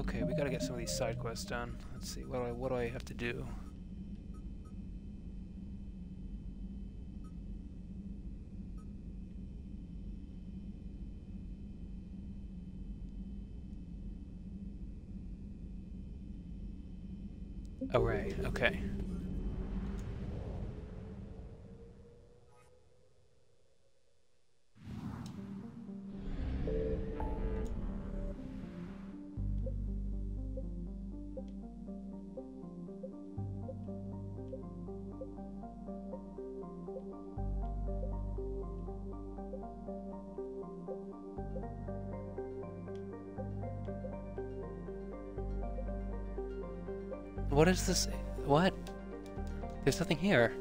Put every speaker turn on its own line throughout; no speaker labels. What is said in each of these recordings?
Okay, we gotta get some of these side quests done. Let's see, what do I have to do? Array, okay. What is this? What? There's nothing here.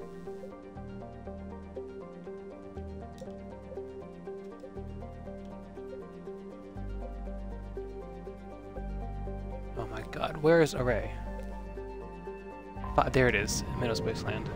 Oh my god, where is Array? There it is, Minnow Space Land.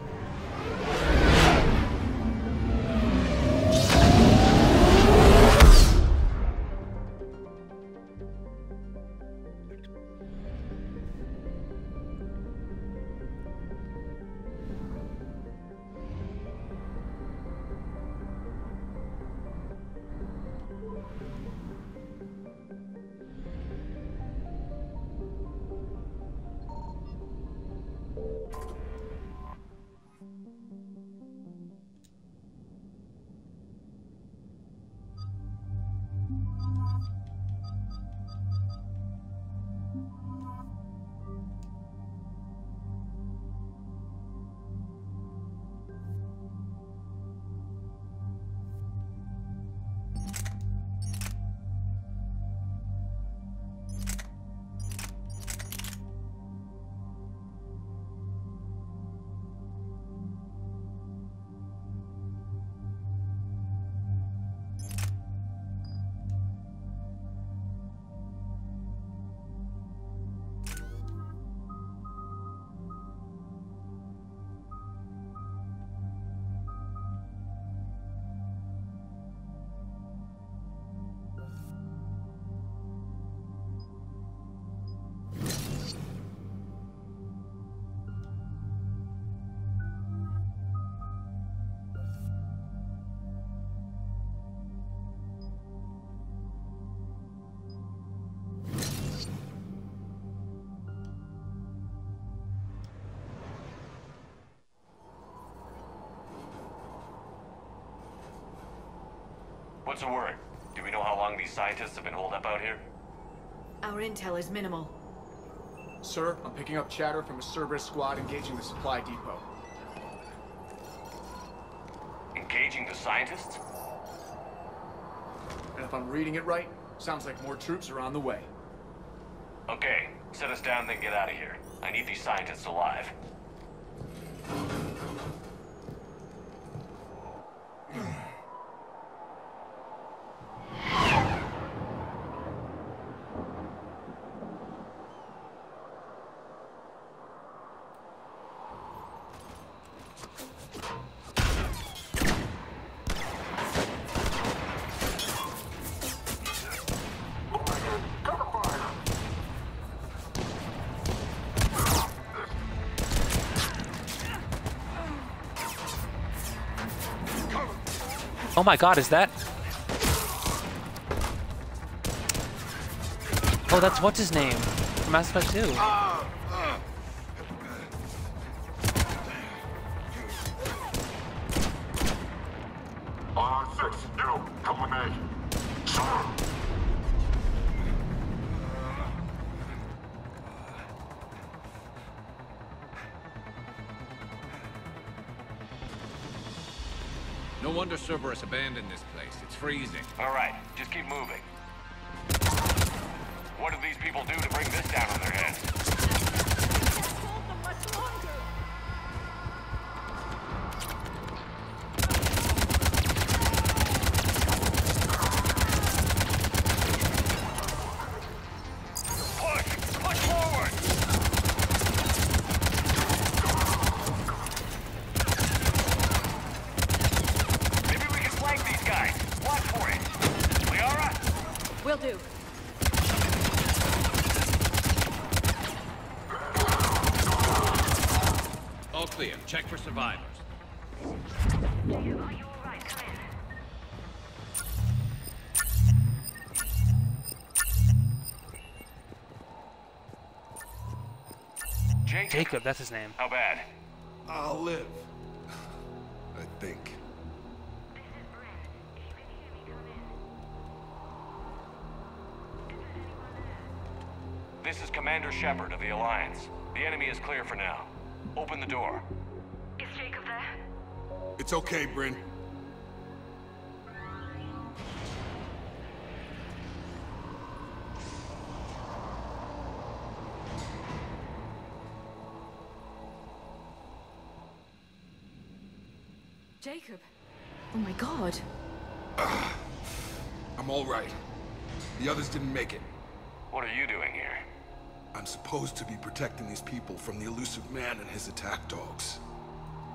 What's the word? Do we know how long these scientists have been holed up out here?
Our intel is minimal.
Sir, I'm picking up chatter from a Cerberus squad engaging the supply depot.
Engaging the scientists?
And if I'm reading it right, sounds like more troops are on the way.
Okay, set us down, then get out of here. I need these scientists alive.
Oh my god, is that? Oh, that's what's his name from Mass Effect 2.
Come with me.
No wonder Cerberus abandoned this place. It's freezing.
All right, just keep moving. What do these people do to bring this down on their heads?
Hold them much longer.
Push forward! Maybe we can flank these guys. Watch for it. Liara?
Will do.
All clear. Check for survivors.
Jacob, that's his name.
How bad?
I'll live. I think.
This is Commander Shepard of the Alliance. The enemy is clear for now. Open the door.
Is Jacob there?
It's okay, Bryn.
Jacob. Oh my god.
I'm all right. The others didn't make it.
What are you doing here?
I'm supposed to be protecting these people from the elusive man and his attack dogs.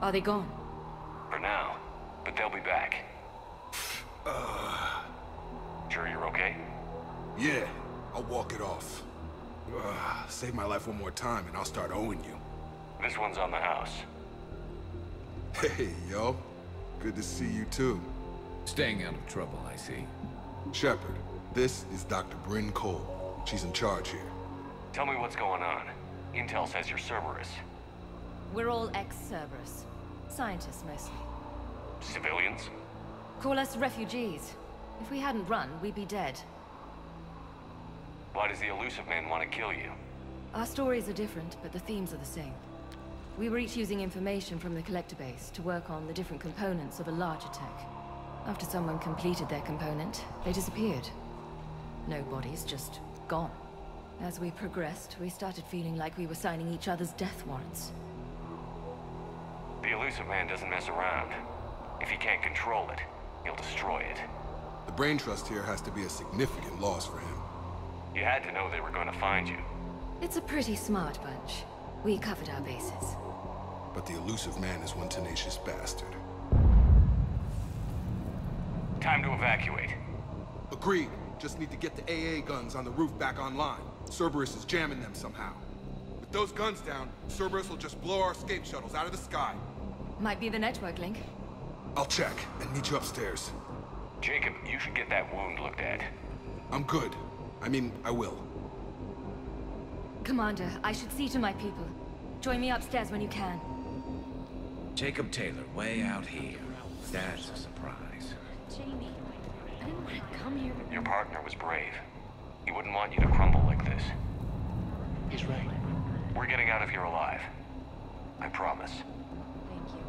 Are they gone?
For now. But they'll be back. Sure you're okay?
Yeah, I'll walk it off. Save my life one more time and I'll start owing you.
This one's on the house.
Hey, yo. Good to see you too.
Staying out of trouble, I see.
Shepard, this is Dr. Bryn Cole. She's in charge here.
Tell me what's going on. Intel says you're Cerberus.
We're all ex-Cerberus. Scientists, mostly.
Civilians?
Call us refugees. If we hadn't run, we'd be dead.
Why does the elusive man want to kill you?
Our stories are different, but the themes are the same. We were each using information from the Collector base to work on the different components of a larger tech. After someone completed their component, they disappeared. No bodies, just gone. As we progressed, we started feeling like we were signing each other's death warrants.
The elusive man doesn't mess around. If he can't control it, he'll destroy it.
The brain trust here has to be a significant loss for him.
You had to know they were going to find you.
It's a pretty smart bunch. We covered our bases.
But the elusive man is one tenacious bastard.
Time to evacuate.
Agreed. Just need to get the AA guns on the roof back online. Cerberus is jamming them somehow. With those guns down, Cerberus will just blow our escape shuttles out of the sky.
Might be the network link.
I'll check and meet you upstairs.
Jacob, you should get that wound looked at.
I'm good. I mean, I will.
Commander, I should see to my people. Join me upstairs when you can.
Jacob Taylor, way out here. That's a surprise.
Jamie, I didn't want to come here.
Your partner was brave. He wouldn't want you to crumble like this.
He's right.
We're getting out of here alive. I promise.
Thank you.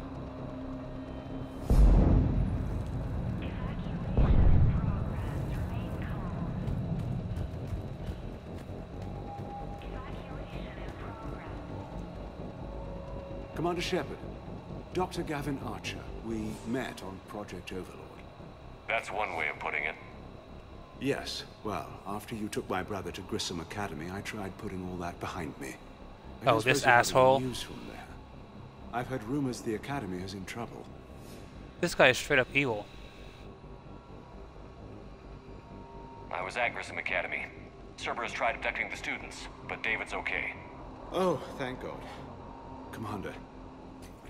Commander Shepard, Dr. Gavin Archer. We met on Project Overlord.
That's one way of putting it.
Yes, well, after you took my brother to Grissom Academy, I tried putting all that behind me. I
Oh,
don't
this
suppose you have any
asshole.
news from there. I've heard rumors the Academy is in trouble.
This guy is straight up evil.
I was at Grissom Academy. Cerberus tried abducting the students, but David's okay.
Oh, thank God. Commander,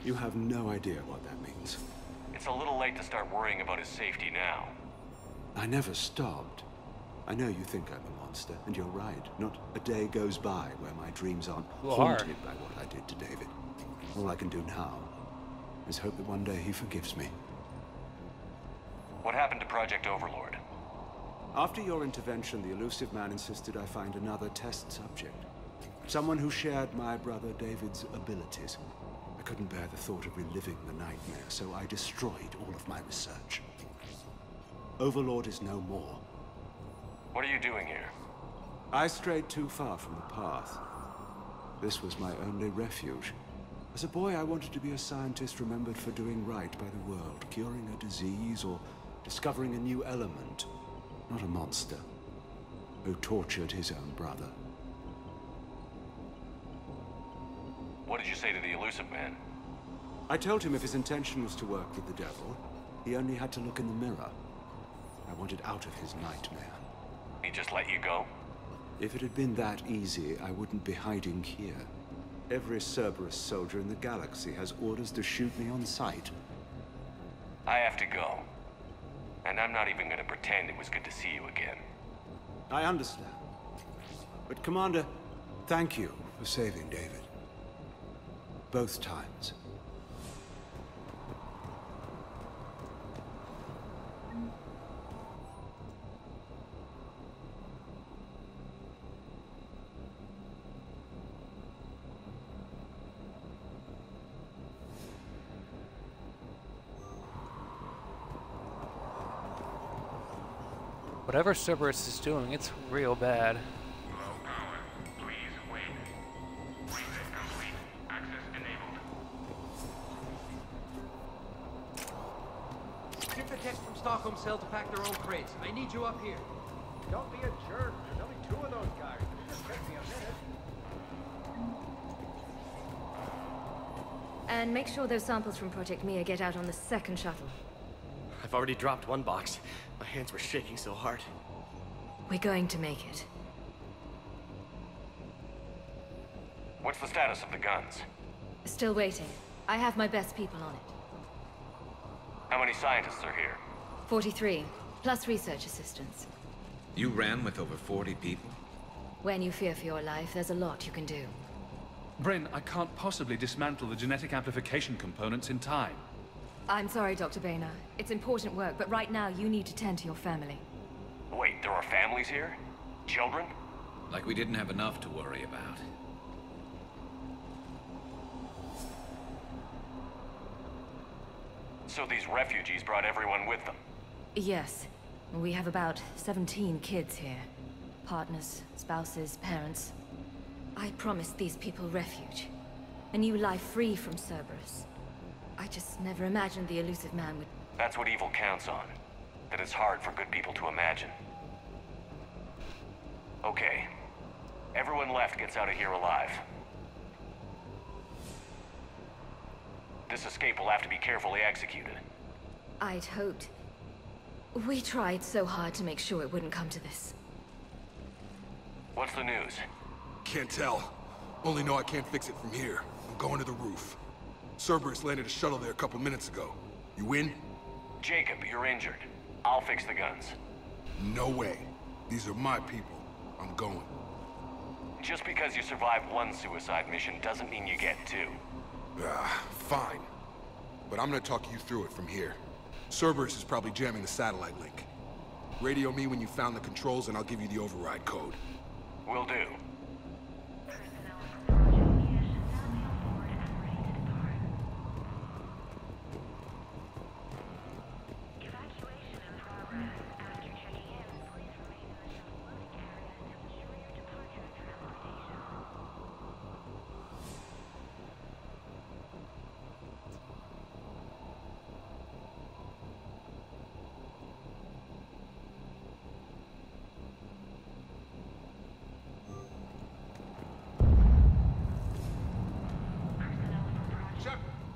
you have no idea what that means.
It's a little late to start worrying about his safety now.
I never stopped. I know you think I'm a monster, and you're right. Not a day goes by where my dreams aren't
You are.
haunted by what I did to David. All I can do now is hope that one day he forgives me.
What happened to Project Overlord?
After your intervention, the elusive man insisted I find another test subject. Someone who shared my brother David's abilities. I couldn't bear the thought of reliving the nightmare, so I destroyed all of my research. Overlord is no more.
What are you doing here?
I strayed too far from the path. This was my only refuge. As a boy, I wanted to be a scientist remembered for doing right by the world, curing a disease or discovering a new element. Not a monster who tortured his own brother.
What did you say to the elusive man?
I told him if his intention was to work with the devil, he only had to look in the mirror. I wanted out of his nightmare.
He just let you go?
If it had been that easy, I wouldn't be hiding here. Every Cerberus soldier in the galaxy has orders to shoot me on sight.
I have to go. And I'm not even gonna pretend it was good to see you again.
I understand. But Commander, thank you for saving David. Both times.
Whatever Cerberus is doing, it's real bad.
Low power. Please wait. Reset complete. Access enabled.
Give the techs from Stockholm Cell to pack their own crates. I need you up here.
Don't be a jerk. There's only 2 of those guys. It just took me a minute.
And make sure those samples from Project Mia get out on the second shuttle.
I've already dropped one box. My hands were shaking so hard.
We're going to make it.
What's the status of the guns?
Still waiting. I have my best people on it.
How many scientists are here?
43, plus research assistants.
You ran with over 40 people?
When you fear for your life, there's a lot you can do.
Bryn, I can't possibly dismantle the genetic amplification components in time.
I'm sorry, Dr. Boehner. It's important work, but right now you need to tend to your family.
Wait, there are families here? Children?
Like we didn't have enough to worry about.
So these refugees brought everyone with them?
Yes. We have about 17 kids here. Partners, spouses, parents. I promised these people refuge. A new life free from Cerberus. I just never imagined the elusive man would...
That's what evil counts on. That it's hard for good people to imagine. Okay. Everyone left gets out of here alive. This escape will have to be carefully executed.
I'd hoped. We tried so hard to make sure it wouldn't come to this.
What's the news?
Can't tell. Only know I can't fix it from here. I'm going to the roof. Cerberus landed a shuttle there a couple minutes ago. You in?
Jacob, you're injured. I'll fix the guns.
No way. These are my people. I'm going.
Just because you survived one suicide mission doesn't mean you get 2.
Fine. But I'm gonna talk you through it from here. Cerberus is probably jamming the satellite link. Radio me when you found the controls and I'll give you the override code.
Will do.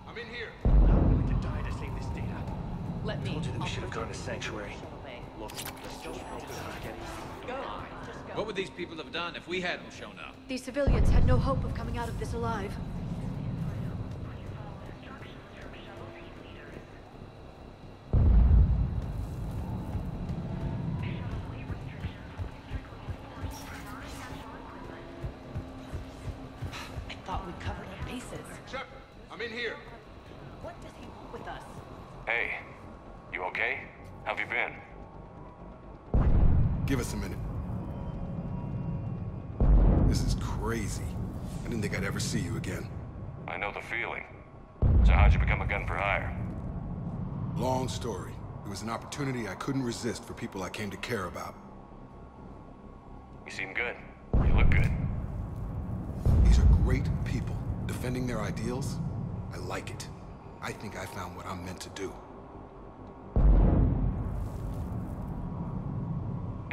I'm in here.
I'm willing to die to save this data.
Let me.
Told you that we should have gone to Sanctuary.
Look, let's just focus on getting... Go on, just go.
What would these people have done if we hadn't shown up?
These civilians had no hope of coming out of this alive.
I thought we covered our bases.
Shepard, I'm in here.
What does he want with us?
Hey, you okay? How've you been?
Give us a minute. This is crazy. I didn't think I'd ever see you again.
I know the feeling. So how'd you become a gun for hire?
Long story. It was an opportunity I couldn't resist for people I came to care about.
You seem good. You look good.
These are great people. Defending their ideals, I like it. I think I found what I'm meant to do.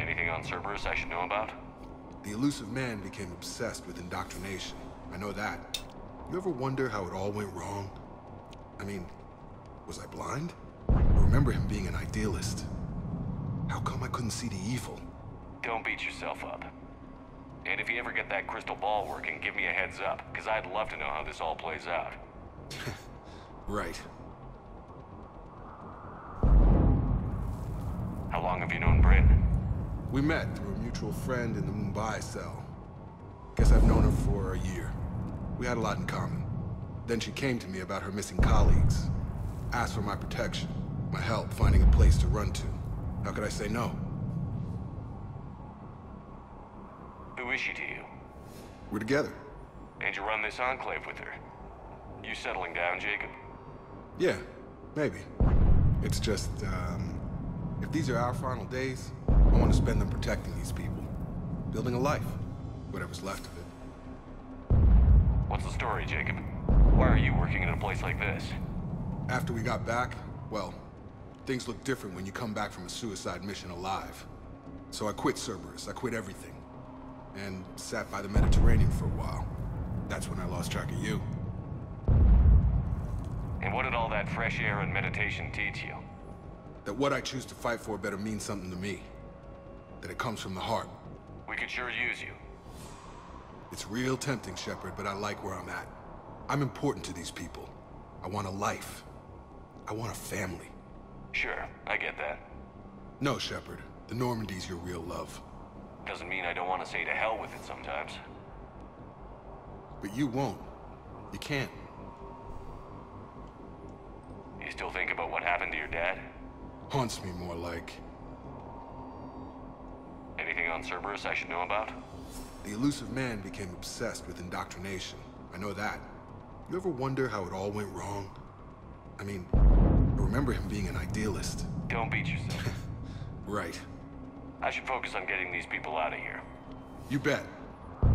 Anything on Cerberus I should know about?
The elusive man became obsessed with indoctrination. I know that. You ever wonder how it all went wrong? I mean, was I blind? I remember him being an idealist. How come I couldn't see the evil?
Don't beat yourself up. And if you ever get that crystal ball working, give me a heads up, because I'd love to know how this all plays out.
Right.
How long have you known Bryn?
We met through a mutual friend in the Mumbai cell. Guess I've known her for a year. We had a lot in common. Then she came to me about her missing colleagues. Asked for my protection, my help finding a place to run to. How could I say no?
Who is she to you?
We're together.
And you run this enclave with her? You settling down, Jacob?
Yeah, maybe. It's just, if these are our final days, I want to spend them protecting these people. Building a life. Whatever's left of it.
What's the story, Jacob? Why are you working in a place like this?
After we got back, well, things look different when you come back from a suicide mission alive. So I quit Cerberus, I quit everything. And sat by the Mediterranean for a while. That's when I lost track of you.
And what did all that fresh air and meditation teach you?
That what I choose to fight for better mean something to me. That it comes from the heart.
We could sure use you.
It's real tempting, Shepard, but I like where I'm at. I'm important to these people. I want a life. I want a family.
Sure, I get that.
No, Shepard. The Normandy's your real love.
Doesn't mean I don't want to say to hell with it sometimes.
But you won't. You can't.
You still think about what happened to your dad?
Haunts me more like.
Anything on Cerberus I should know about?
The elusive man became obsessed with indoctrination. I know that. You ever wonder how it all went wrong? I mean, I remember him being an idealist.
Don't beat yourself.
Right.
I should focus on getting these people out of here.
You bet.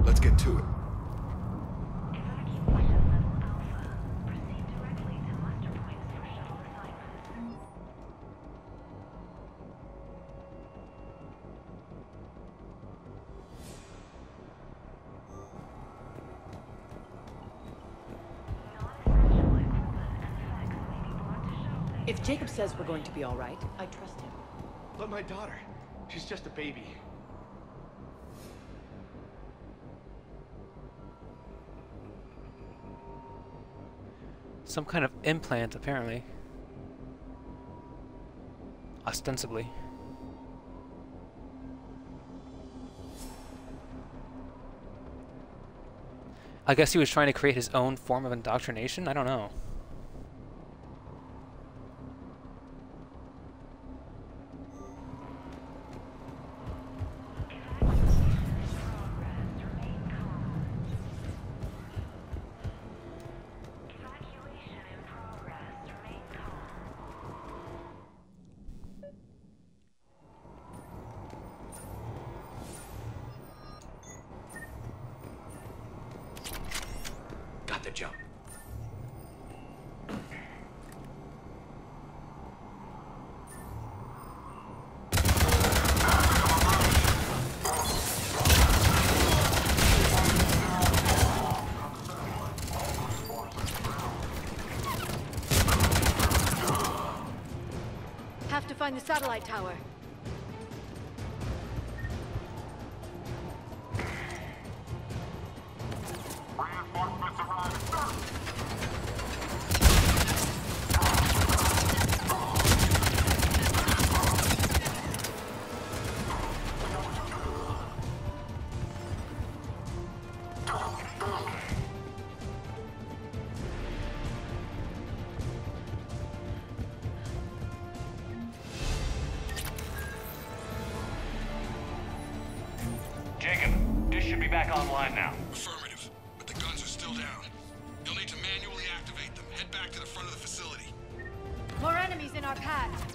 Let's get to it.
If Jacob says we're going to be all right, I trust him.
But my daughter, she's just a baby.
Some kind of implant, apparently. Ostensibly. I guess he was trying to create his own form of indoctrination? I don't know.
Got the jump.
Have to find the satellite tower.
Jacob, dish should be back online now.
Affirmative, but the guns are still down. You'll need to manually activate them. Head back to the front of the facility.
More enemies in our path.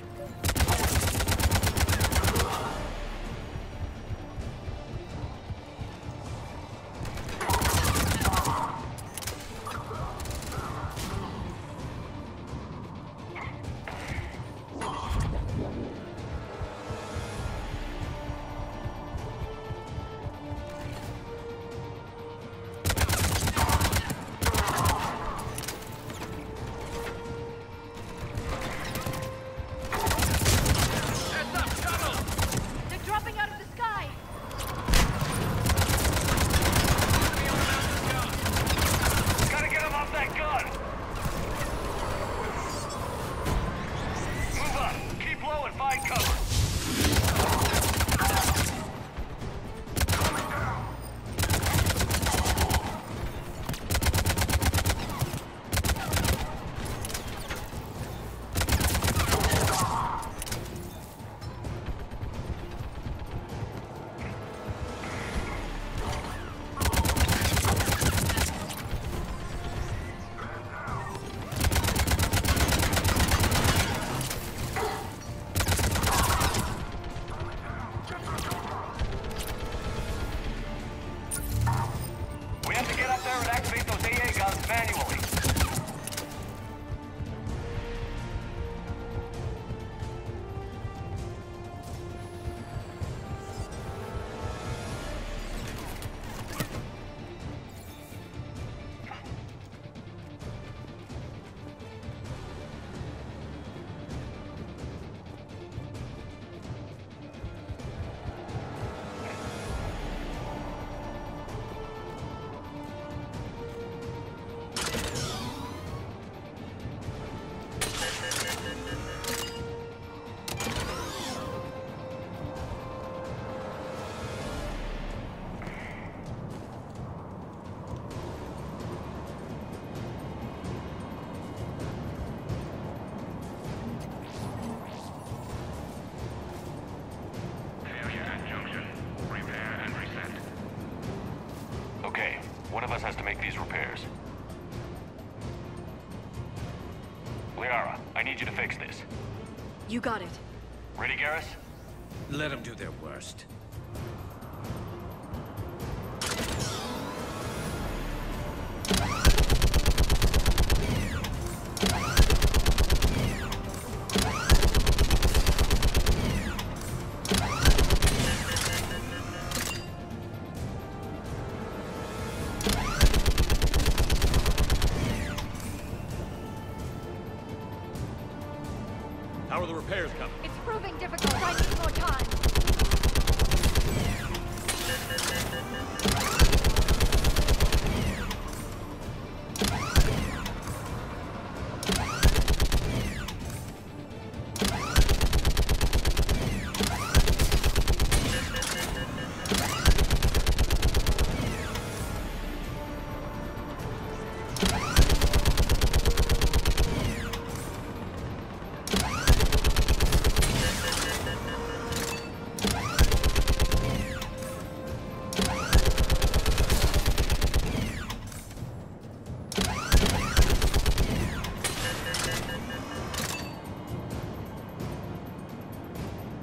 these repairs. Liara, I need you to fix this.
You got it.
Ready, Garrus?
Let them do their worst.
How are the repairs coming?
It's proving difficult. I need more time.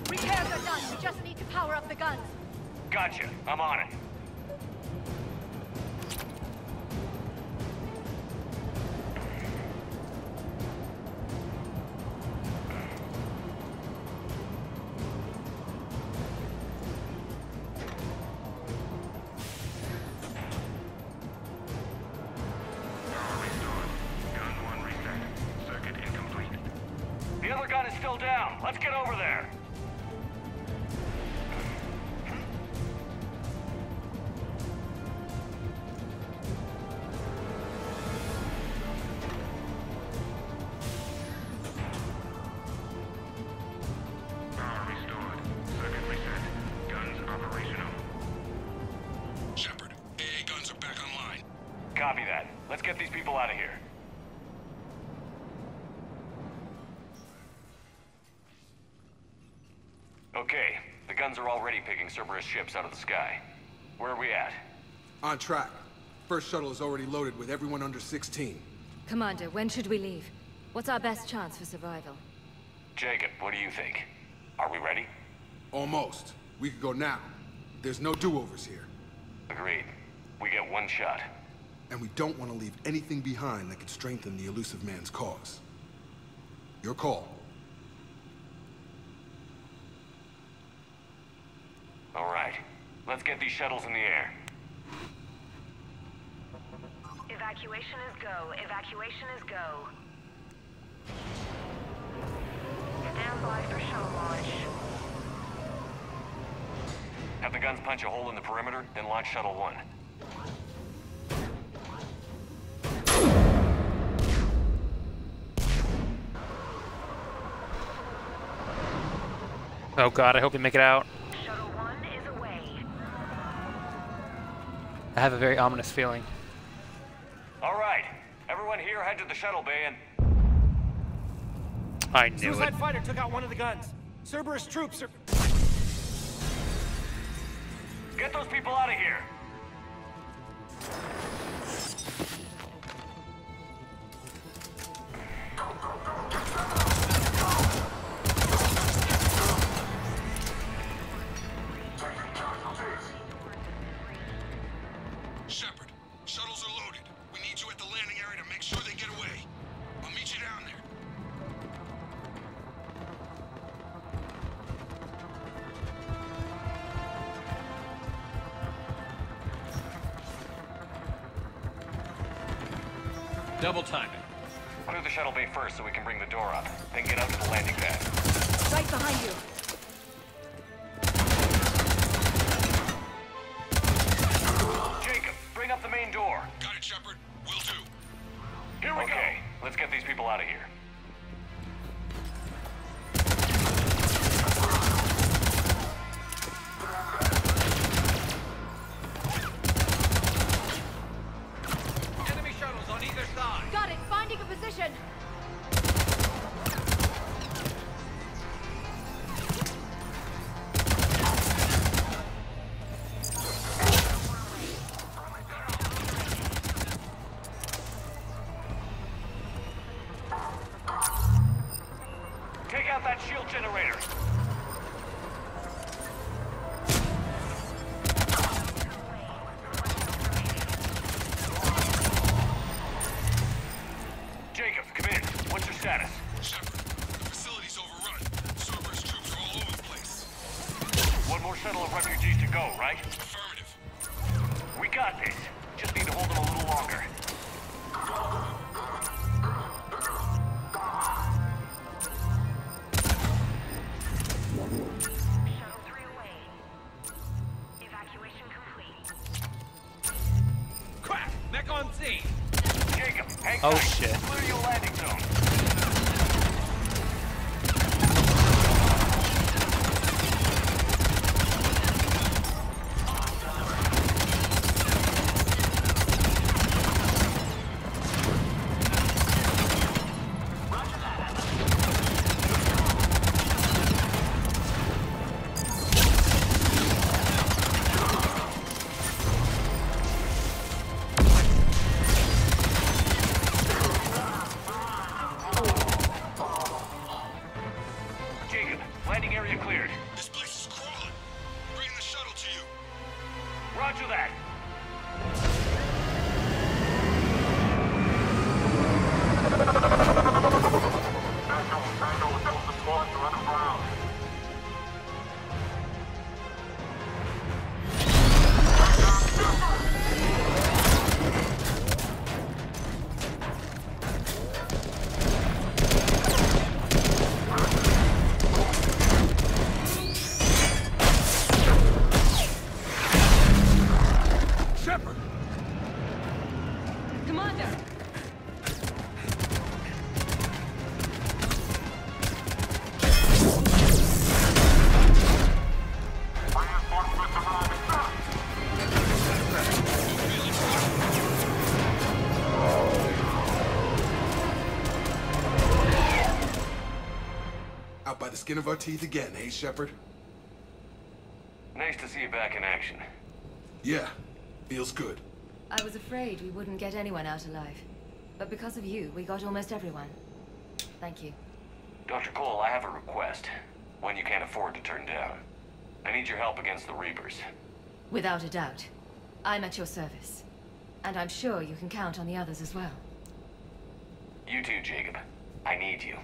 Repairs are done. We just need to power up the guns.
Gotcha. I'm on it.
Gun 1 reset. Circuit incomplete.
The other gun is still down. Let's get over there.
Power restored. Circuit reset. Guns operational.
Shepard, AA guns are back online.
Copy that. Let's get these people out of here. Okay, the guns are already picking Cerberus ships out of the sky. Where are we at?
On track. First shuttle is already loaded with everyone under 16.
Commander, when should we leave? What's our best chance for survival?
Jacob, what do you think? Are we ready?
Almost. We could go now. There's no do-overs here.
Agreed. We get one shot.
And we don't want to leave anything behind that could strengthen the Elusive Man's cause. Your call.
All right. Let's get these shuttles in the air.
Evacuation is go. Evacuation is go. Stand by for shuttle launch.
Have the guns punch a hole in the perimeter, then launch Shuttle 1.
Oh god, I hope we make it out.
Shuttle 1 is away.
I have a very ominous feeling.
All right. Everyone here head to the shuttle bay and...
I knew it.
Suicide fighter took out one of the guns. Cerberus troops are...
Get those people out of here!
Shepard, shuttles are loaded. We need you at the landing area to make sure they get away. I'll meet you down there.
Double timing.
Clear the shuttle bay first so we can bring the door up. Then get out to the landing pad.
Right behind you.
Jacob, bring up the main door.
Got it, Shepard. Will do.
Here we go. Okay, let's get these people out of here.
Enemy shuttles on either side.
Got it. Finding a position.
out that shield generator. Jacob, come in. What's your status?
Shepard, the facility's overrun. Cerberus troops are all over the place.
One more shuttle of refugees to go, right?
Affirmative.
We got this. Just need to hold them a little longer.
Shuttle 3 away. Evacuation complete.
Crack! Mech on scene!
Jacob, hang
Oh,
tight.
shit.
Clear your landing zone. Jacob, landing area cleared.
This place is crawling. Bring the shuttle to you.
Roger that.
Shepard!
Commander!
Out by the skin of our teeth again, hey, Shepard?
Nice to see you back in action.
Yeah, feels good.
I was afraid we wouldn't get anyone out alive. But because of you, we got almost everyone. Thank you.
Dr. Cole, I have a request. One you can't afford to turn down. I need your help against the Reapers.
Without a doubt. I'm at your service. And I'm sure you can count on the others as well.
You too, Jacob. I need you.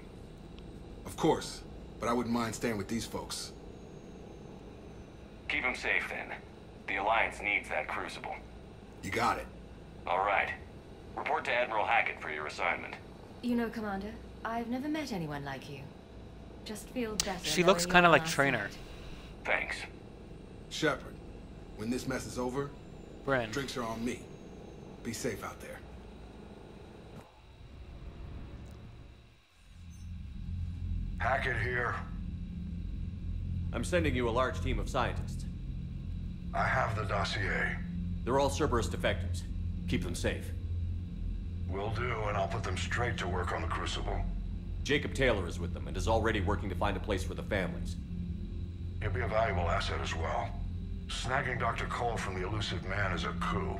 Of course, but I wouldn't mind staying with these folks.
Keep them safe, then. The Alliance needs that crucible.
You got it.
All right. Report to Admiral Hackett for your assignment.
You know, Commander, I've never met anyone like you. Just feel better.
She looks kind of like Trainer.
Thanks.
Shepard, when this mess is over,
Bren.
drinks are on me. Be safe out there.
Hackett here.
I'm sending you a large team of scientists.
I have the dossier.
They're all Cerberus defectors. Keep them safe.
Will do, and I'll put them straight to work on the Crucible.
Jacob Taylor is with them and is already working to find a place for the families.
He'll be a valuable asset as well. Snagging Dr. Cole from the Elusive Man is a coup.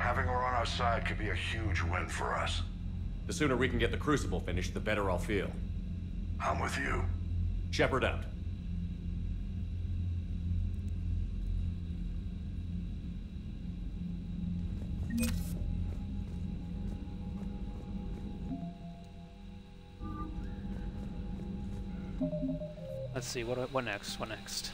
Having her on our side could be a huge win for us.
The sooner we can get the Crucible finished, the better I'll feel.
I'm with you.
Shepard out.
Let's see, what next? What next?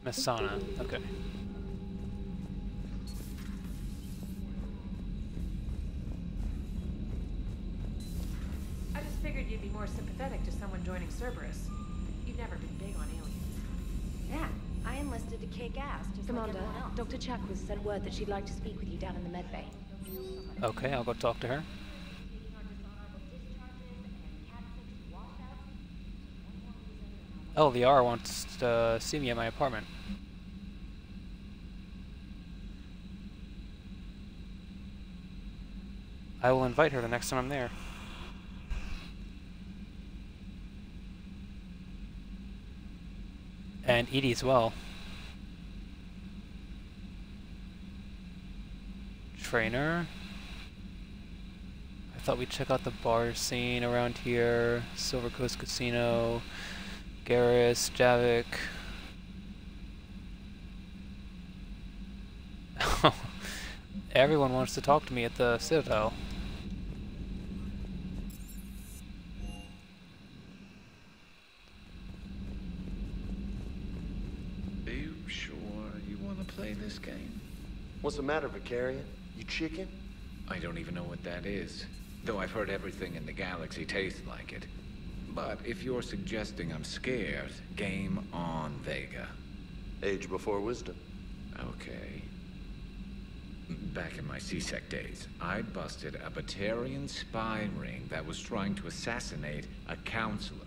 Messana, okay.
I just figured you'd be more sympathetic to someone joining Cerberus. You've never been big on aliens.
Yeah, I enlisted to kick ass, just
Commander,
like everyone else.
Dr. Chakwas sent word that she'd like to speak with you down in the medbay.
Okay, I'll go talk to her. LVR wants to see me at my apartment. I will invite her the next time I'm there. And Edie as well. Trainer. I thought we'd check out the bar scene around here. Silver Coast Casino. Garrus, Javik. Everyone wants to talk to me at the Citadel.
Are you sure you want to play this game?
What's the matter, Vicarian? You chicken?
I don't even know what that is, though I've heard everything in the galaxy tastes like it. But if you're suggesting I'm scared, game on, Vega.
Age before wisdom.
Okay. Back in my C-Sec days, I busted a Batarian spy ring that was trying to assassinate a counselor.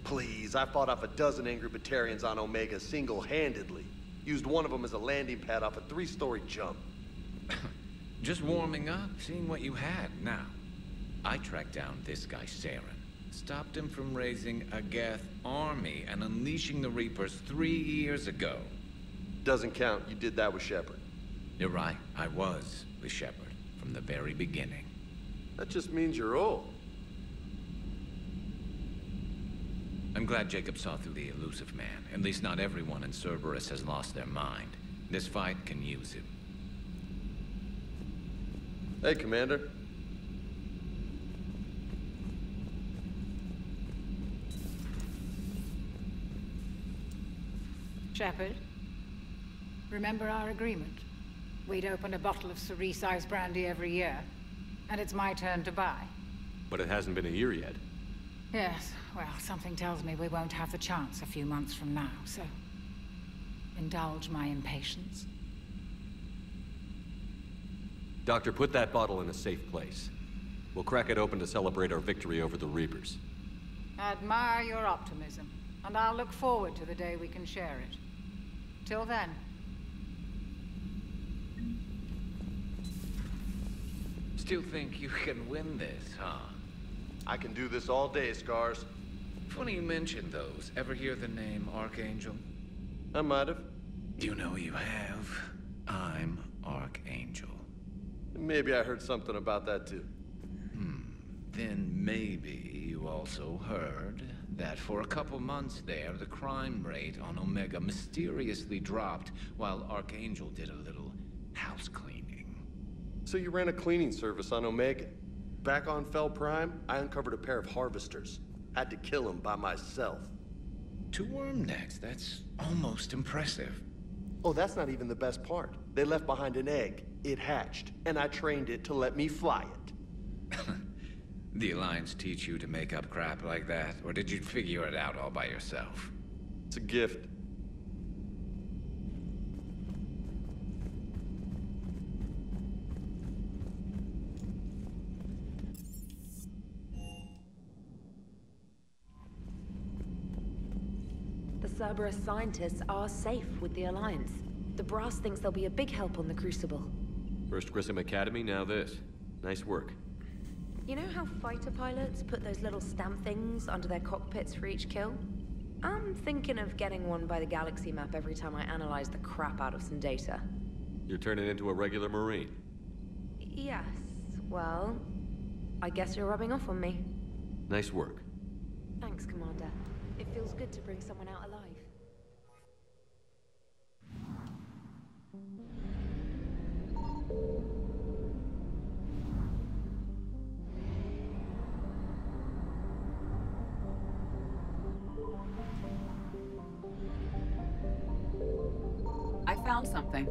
Please, I fought off a dozen angry Batarians on Omega single-handedly. Used one of them as a landing pad off a 3-story jump.
Just warming up, seeing what you had. Now, I tracked down this guy, Saren. Stopped him from raising a Geth army and unleashing the Reapers 3 years ago.
Doesn't count. You did that with Shepard.
You're right. I was with Shepard from the very beginning.
That just means you're old.
I'm glad Jacob saw through the elusive man. At least not everyone in Cerberus has lost their mind. This fight can use it.
Hey, Commander.
Shepard, remember our agreement? We'd open a bottle of Cerise brandy every year, and it's my turn to buy.
But it hasn't been a year yet.
Yes, well, something tells me we won't have the chance a few months from now, so indulge my impatience.
Doctor, put that bottle in a safe place. We'll crack it open to celebrate our victory over the Reapers.
Admire your optimism, and I'll look forward to the day we can share it. Till then.
Still think you can win this, huh?
I can do this all day, Scars.
Funny you mentioned those. Ever hear the name Archangel?
I might have.
You know you have. I'm Archangel.
Maybe I heard something about that too.
Then maybe you also heard that for a couple months there, the crime rate on Omega mysteriously dropped while Archangel did a little house cleaning.
So you ran a cleaning service on Omega. Back on Fel Prime, I uncovered a pair of harvesters. Had to kill them by myself.
2 worm necks, that's almost impressive.
Oh, that's not even the best part. They left behind an egg. It hatched, and I trained it to let me fly it.
The Alliance teach you to make up crap like that, or did you figure it out all by yourself?
It's a gift.
The Cerberus scientists are safe with the Alliance. The Brass thinks they'll be a big help on the Crucible.
First Grissom Academy, now this. Nice work.
You know how fighter pilots put those little stamp things under their cockpits for each kill? I'm thinking of getting one by the galaxy map every time I analyze the crap out of some data.
You're turning into a regular Marine.
Yes, well, I guess you're rubbing off on me.
Nice work.
Thanks, Commander. It feels good to bring someone out alive.
I found something.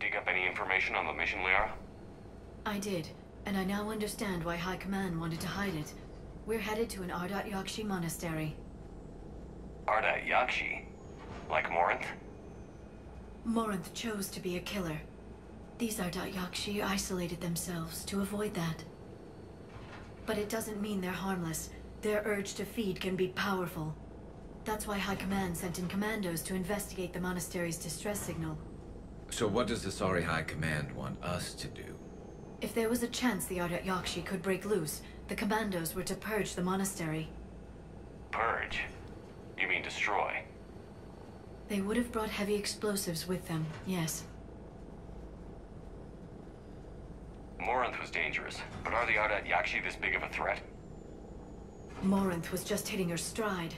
dig up any information on the mission, Liara?
I did, and I now understand why High Command wanted to hide it. We're headed to an Ardat Yakshi monastery.
Ardat Yakshi? Like Morinth?
Morinth chose to be a killer. These Ardat Yakshi isolated themselves to avoid that. But it doesn't mean they're harmless. Their urge to feed can be powerful. That's why High Command sent in commandos to investigate the monastery's distress signal.
So what does the Asari High Command want us to do?
If there was a chance the Ardat Yakshi could break loose, the commandos were to purge the monastery.
Purge? You mean destroy?
They would have brought heavy explosives with them, yes.
Morinth was dangerous, but are the Ardat Yakshi this big of a threat?
Morinth was just hitting her stride.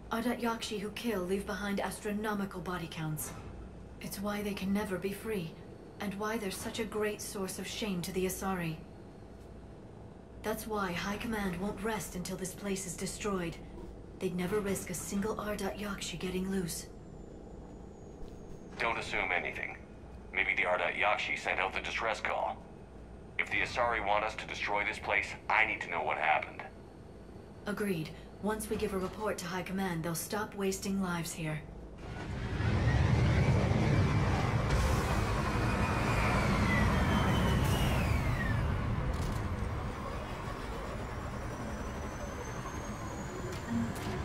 Ardat Yakshi who kill leave behind astronomical body counts. It's why they can never be free, and why they're such a great source of shame to the Asari. That's why High Command won't rest until this place is destroyed. They'd never risk a single Ardat Yakshi getting loose.
Don't assume anything. Maybe the Ardat Yakshi sent out the distress call. If the Asari want us to destroy this place, I need to know what happened.
Agreed. Once we give a report to High Command, they'll stop wasting lives here.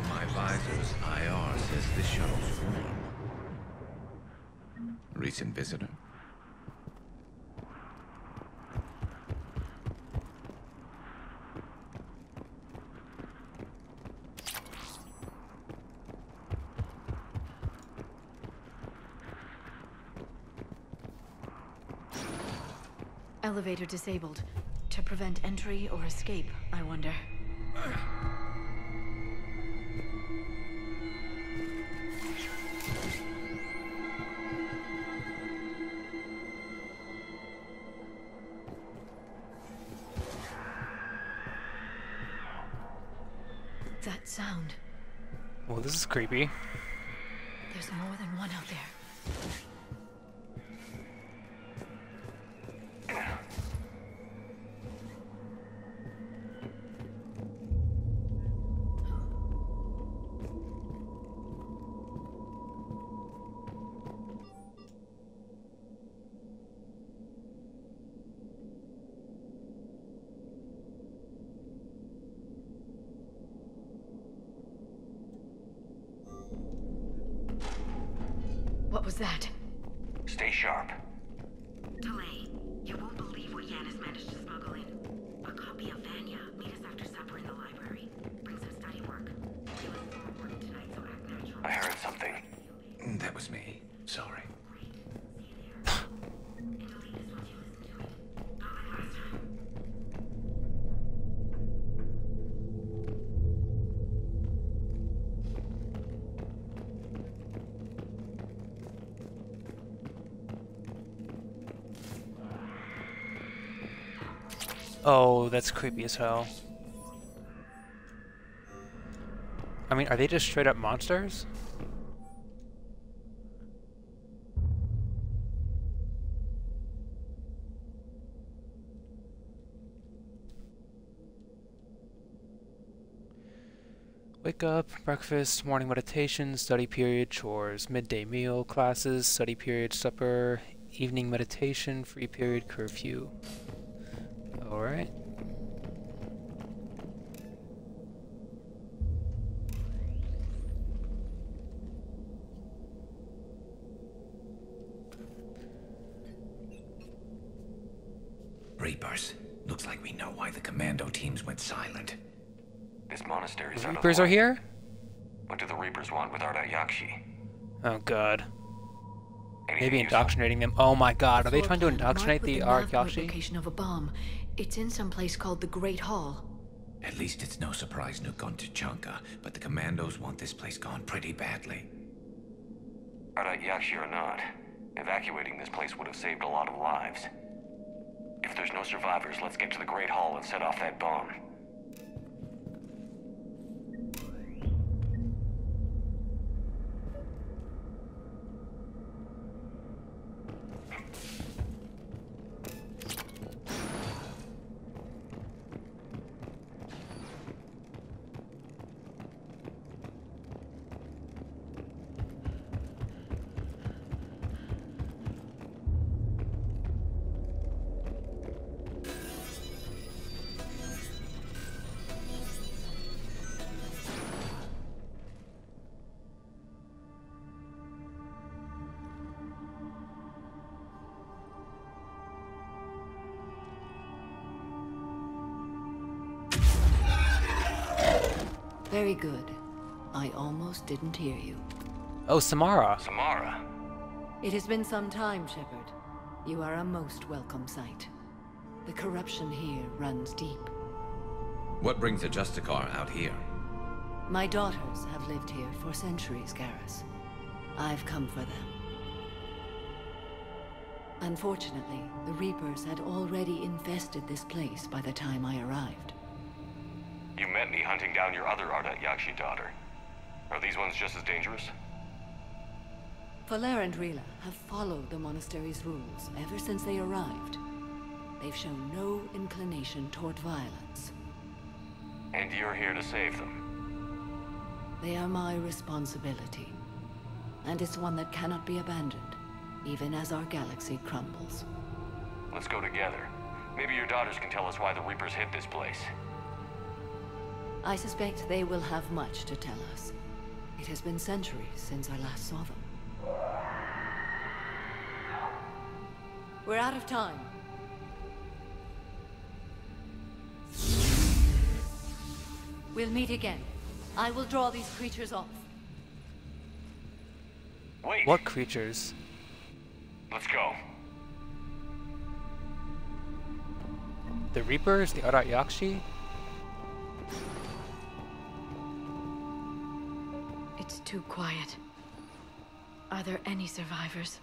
My visor's IR says the shuttle's warm. Recent visitor?
Elevator disabled. To prevent entry or escape, I wonder. That sound.
Well, this is creepy.
There's more than one out there. What was that?
Stay sharp.
Delay. You won't believe what Yan has managed to smuggle in. A copy of Vanya. Meet us after supper in the library. Bring some study work. It was forward tonight, so act natural.
I heard something.
That was me. Sorry.
Oh, that's creepy as hell. I mean, are they just straight up monsters? Wake up, breakfast, morning meditation, study period, chores, midday meal, classes, study period, supper, evening meditation, free period, curfew. Alright.
Reapers. Looks like we know why the commando teams went silent.
This monastery's out of the
Reapers are
way.
here?
What do the Reapers want with Ardat Yakshi?
Oh god.
Anything
Maybe
useful?
indoctrinating them. Oh my god, are they trying to
Floor plan
indoctrinate
marked with
the
nav point
Ardat Yakshi?
location of a bomb. It's in some place called the Great Hall.
At least it's no surprise Nuke gone to Chunka, but the commandos want this place gone pretty badly.
Ardat Yakshi or not, evacuating this place would have saved a lot of lives. If there's no survivors, let's get to the Great Hall and set off that bomb.
Very good. I almost didn't hear you.
Oh, Samara.
Samara?
It has been some time, Shepard. You are a most welcome sight. The corruption here runs deep.
What brings a Justicar out here?
My daughters have lived here for centuries, Garrus. I've come for them. Unfortunately, the Reapers had already infested this place by the time I arrived.
You met me hunting down your other Ardat Yakshi daughter. Are these ones just as dangerous?
Falere and Rila have followed the monastery's rules ever since they arrived. They've shown no inclination toward violence.
And you're here to save them?
They are my responsibility. And it's one that cannot be abandoned, even as our galaxy crumbles.
Let's go together. Maybe your daughters can tell us why the Reapers hit this place.
I suspect they will have much to tell us. It has been centuries since I last saw them. We're out of time. We'll meet again. I will draw these creatures off.
Wait.
What creatures?
Let's go.
The Reapers? The Ardat Yakshi?
It's too quiet. Are there any survivors?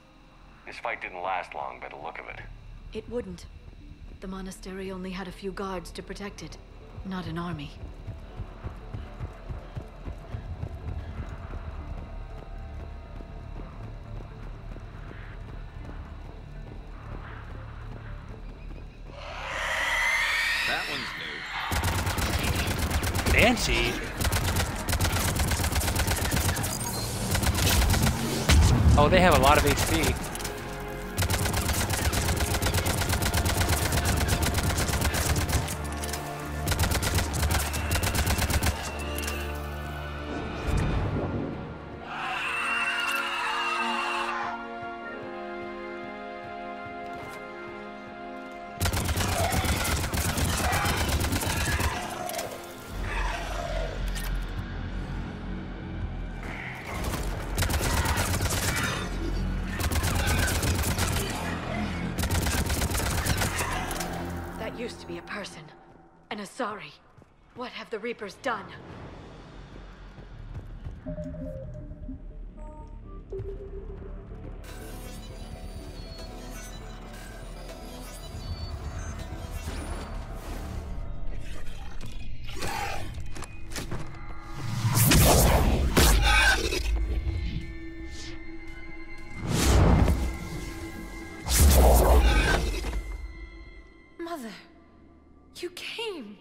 This fight didn't last long by the look of it.
It wouldn't. The monastery only had a few guards to protect it, not an army.
That one's new.
Banshee? Oh, they have a lot of HP.
Used to be a person. An Asari. What have the Reapers done?
Mother, you came.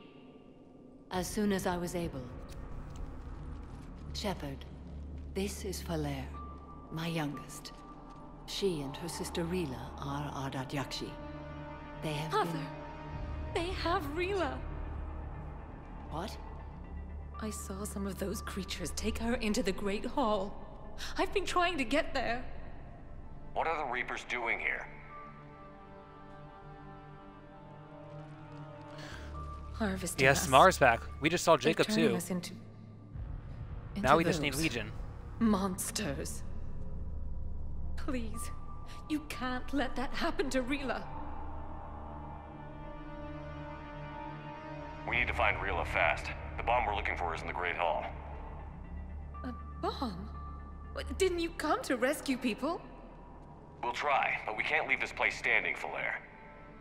As soon as I was able. Shepard, this is Falere, my youngest. She and her sister Rila are Ardat Yakshi. They have
Mother, they have Rila.
What?
I saw some of those creatures take her into the Great Hall. I've been trying to get there.
What are the Reapers doing here?
Harvesting
Yes,
us.
Samara's back. We just saw
They're
Jacob
turning
too.
us into
Now we just need
those
Legion.
monsters. Please, you can't let that happen to Rila.
We need to find Rila fast. The bomb we're looking for is in the Great Hall.
A bomb? What, didn't you come to rescue people?
We'll try, but we can't leave this place standing, Falere.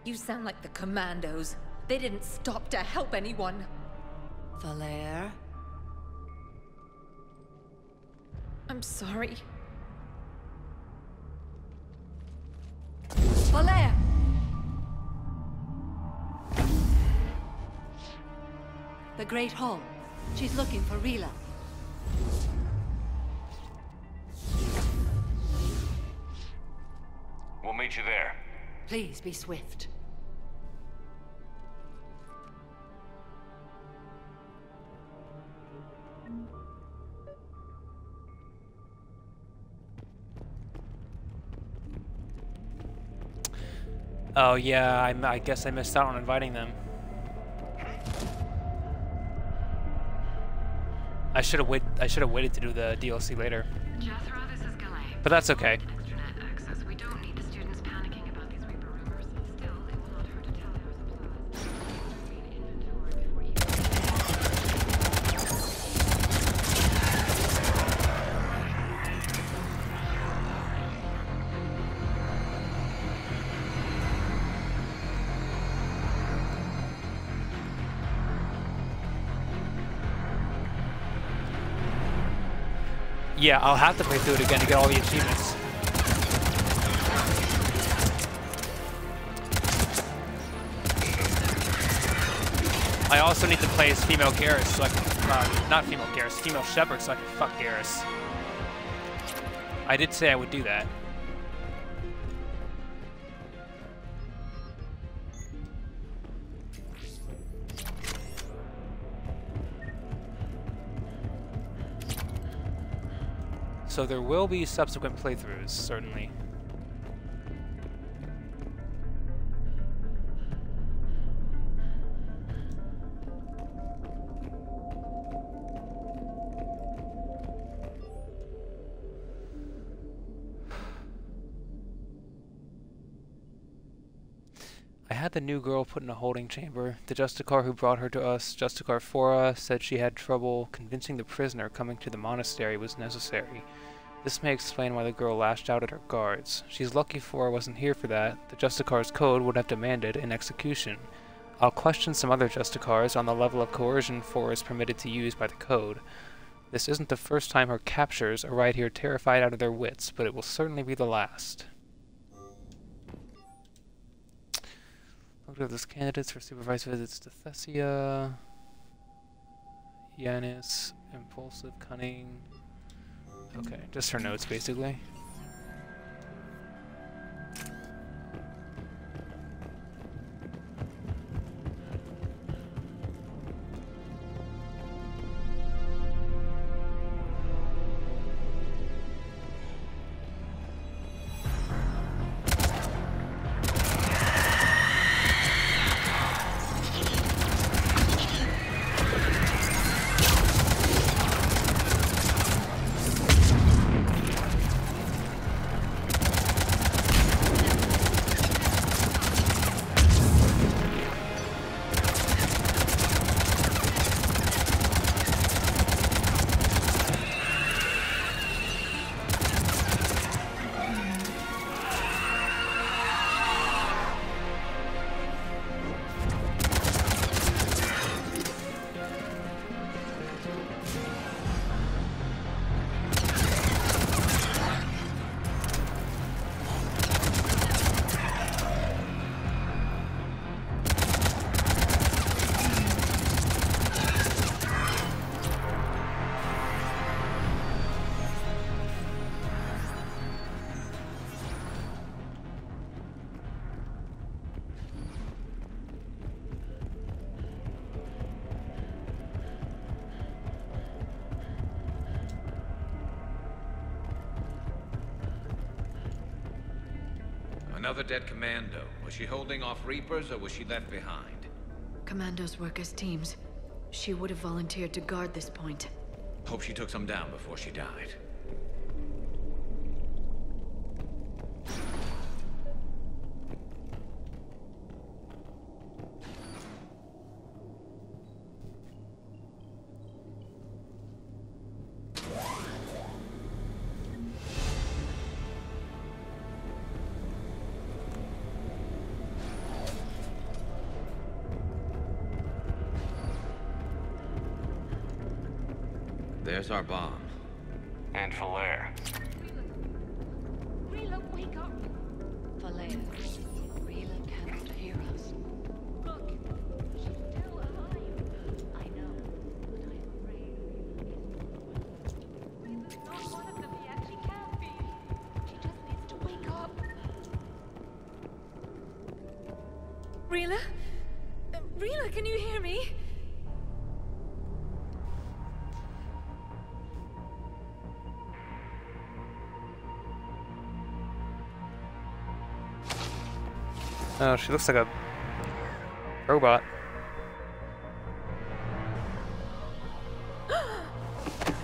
You sound like the Commandos. They didn't stop to help anyone.
Falere?
I'm sorry.
Falere! The Great Hall. She's looking for Rila.
We'll meet you there.
Please be swift.
Oh yeah, I guess I missed out on inviting them. I should have waited to do the DLC later.
Jethro, this is Galay.
But that's okay.
Extranet access. We don't need the students panicking about these Reaper rumors. Still, it will not hurt to tally our supplies. Read inventory before each.
Yeah, I'll have to play through it again to get all the achievements. I also need to play as female Garrus, so I can, not female Garrus, female Shepard, so I can fuck Garrus. I did say I would do that. So there will be subsequent playthroughs, certainly. I had the new girl put in a holding chamber. The Justicar who brought her to us, Justicar Fora, said she had trouble convincing the prisoner coming to the monastery was necessary. This may explain why the girl lashed out at her guards. She's lucky Fora wasn't here for that. The Justicar's code would have demanded an execution. I'll question some other Justicars on the level of coercion Fora is permitted to use by the code. This isn't the first time her captures arrive here terrified out of their wits, but it will certainly be the last. Look at those candidates for supervised visits to Thessia. Yanis, impulsive, cunning. Okay, just her notes basically.
Another dead commando. Was she holding off Reapers or was she left behind?
Commandos work as teams. She would have volunteered to guard this point.
Hope she took some down before she died. There's our bomb.
And Falere.
Rila, wake up! Falere, Rila cannot hear us. Look, she's still alive. I know, but I'm afraid Rila's not one of them yet. She can't be. She just needs to wake up.
Rila? Rila, can you hear me?
Oh, she looks like a robot.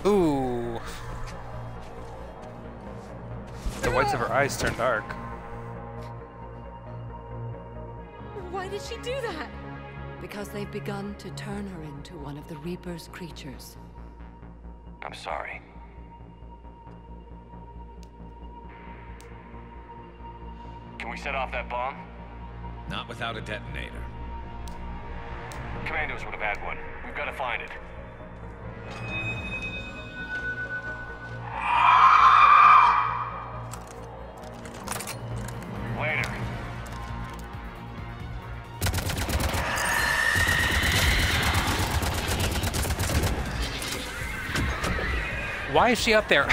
Ooh. The whites of her eyes turn dark.
Why did she do that? Because they've begun to turn her into one of the Reaper's creatures.
I'm sorry. Can we set off that bomb?
Not without a detonator.
Commandos would have had one. We've got to find it. Later.
Why is she up there?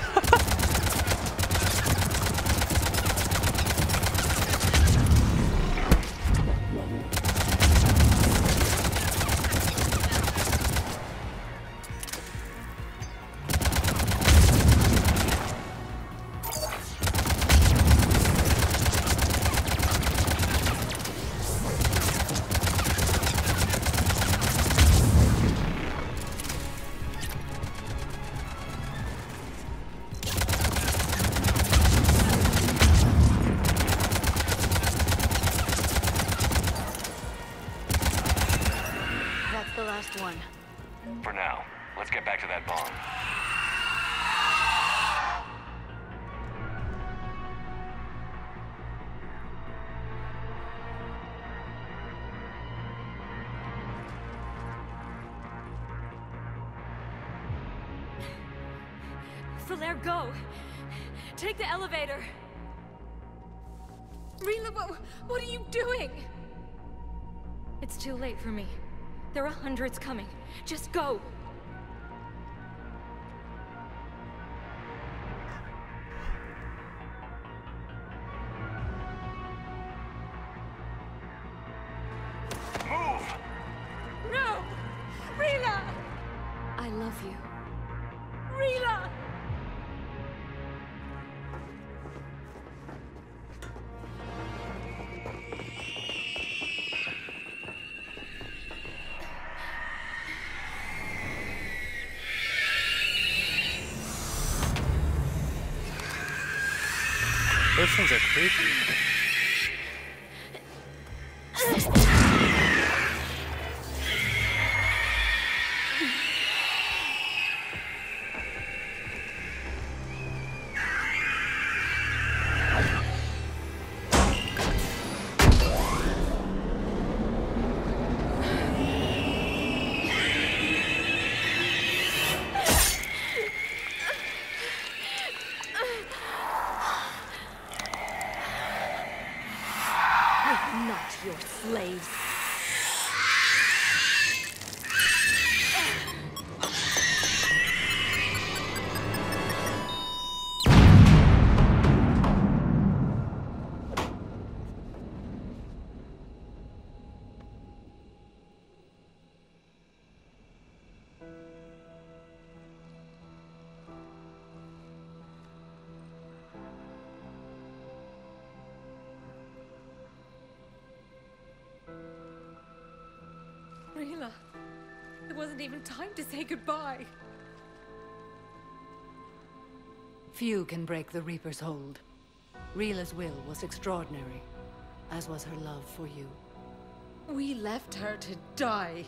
One.
For now, let's get back to that bomb.
Falaire, go! Take the elevator! Rila, what are you doing? It's too late for me. There are hundreds coming. Just go!
Move!
No! Rila! I love you. Rila!
Those things are creepy.
Not your slaves. Rila, there wasn't even time to say goodbye.
Few can break the Reaper's hold. Rila's will was extraordinary, as was her love for you.
We left her to die.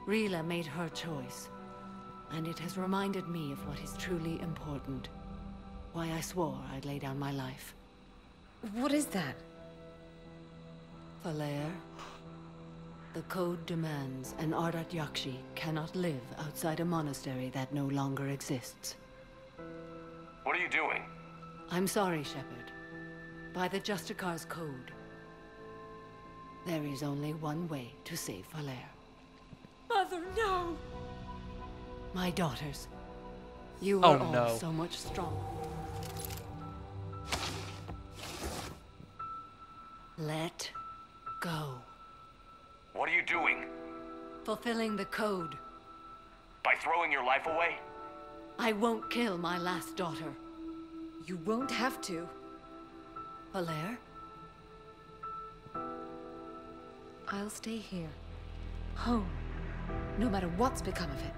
Rila made her choice, and it has reminded me of what is truly important. Why I swore I'd lay down my life.
What is that?
Falaire, the code demands an Ardat Yakshi cannot live outside a monastery that no longer exists.
What are you doing?
I'm sorry, Shepard. By the Justicar's code, there is only one way to save Falaire.
Mother, no!
My daughters, you are all so much stronger. Let go.
What are you doing?
Fulfilling the code.
By throwing your life away?
I won't kill my last daughter.
You won't have to.
Falaire?
I'll stay here.
home, no matter what's become of it.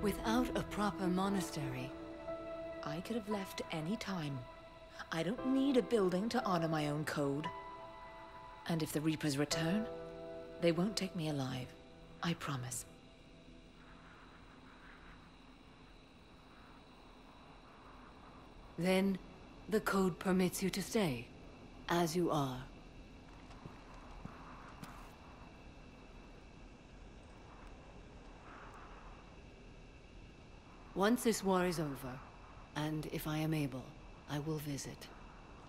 Without a proper monastery,
I could have left any time. I don't need a building to honor my own code. And if the Reapers return, they won't take me alive. I promise.
then the code permits you to stay, as you are. Once this war is over, and if I am able, I will visit,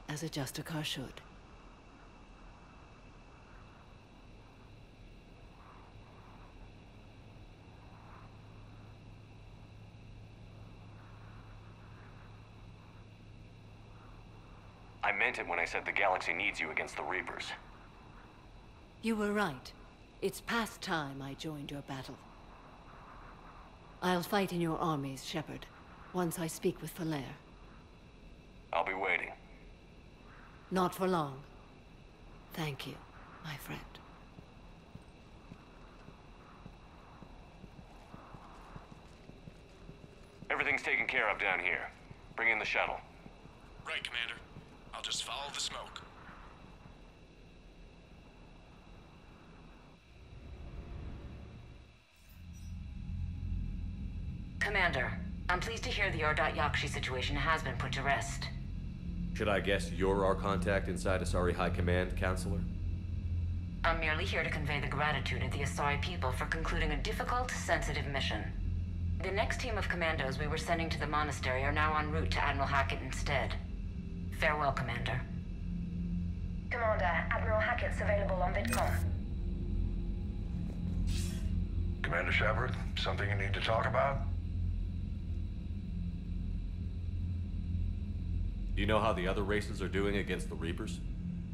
as a Justicar should.
I meant it when I said the galaxy needs you against the Reapers.
You were right. It's past time I joined your battle. I'll fight in your armies, Shepard, once I speak with Falere.
I'll be waiting.
Not for long. Thank you, my friend.
Everything's taken care of down here. Bring in the shuttle.
Right, Commander. I'll just follow the smoke.
Commander, I'm pleased to hear the Ardat Yakshi situation has been put to rest.
Should I guess you're our contact inside Asari High Command, Counselor?
I'm merely here to convey the gratitude of the Asari people for concluding a difficult, sensitive mission. The next team of commandos we were sending to the monastery are now en route to Admiral Hackett instead. Farewell, Commander.
Commander, Admiral Hackett's available on VidCom.
Commander Shepard, something you need to talk about?
Do you know how the other races are doing against the Reapers?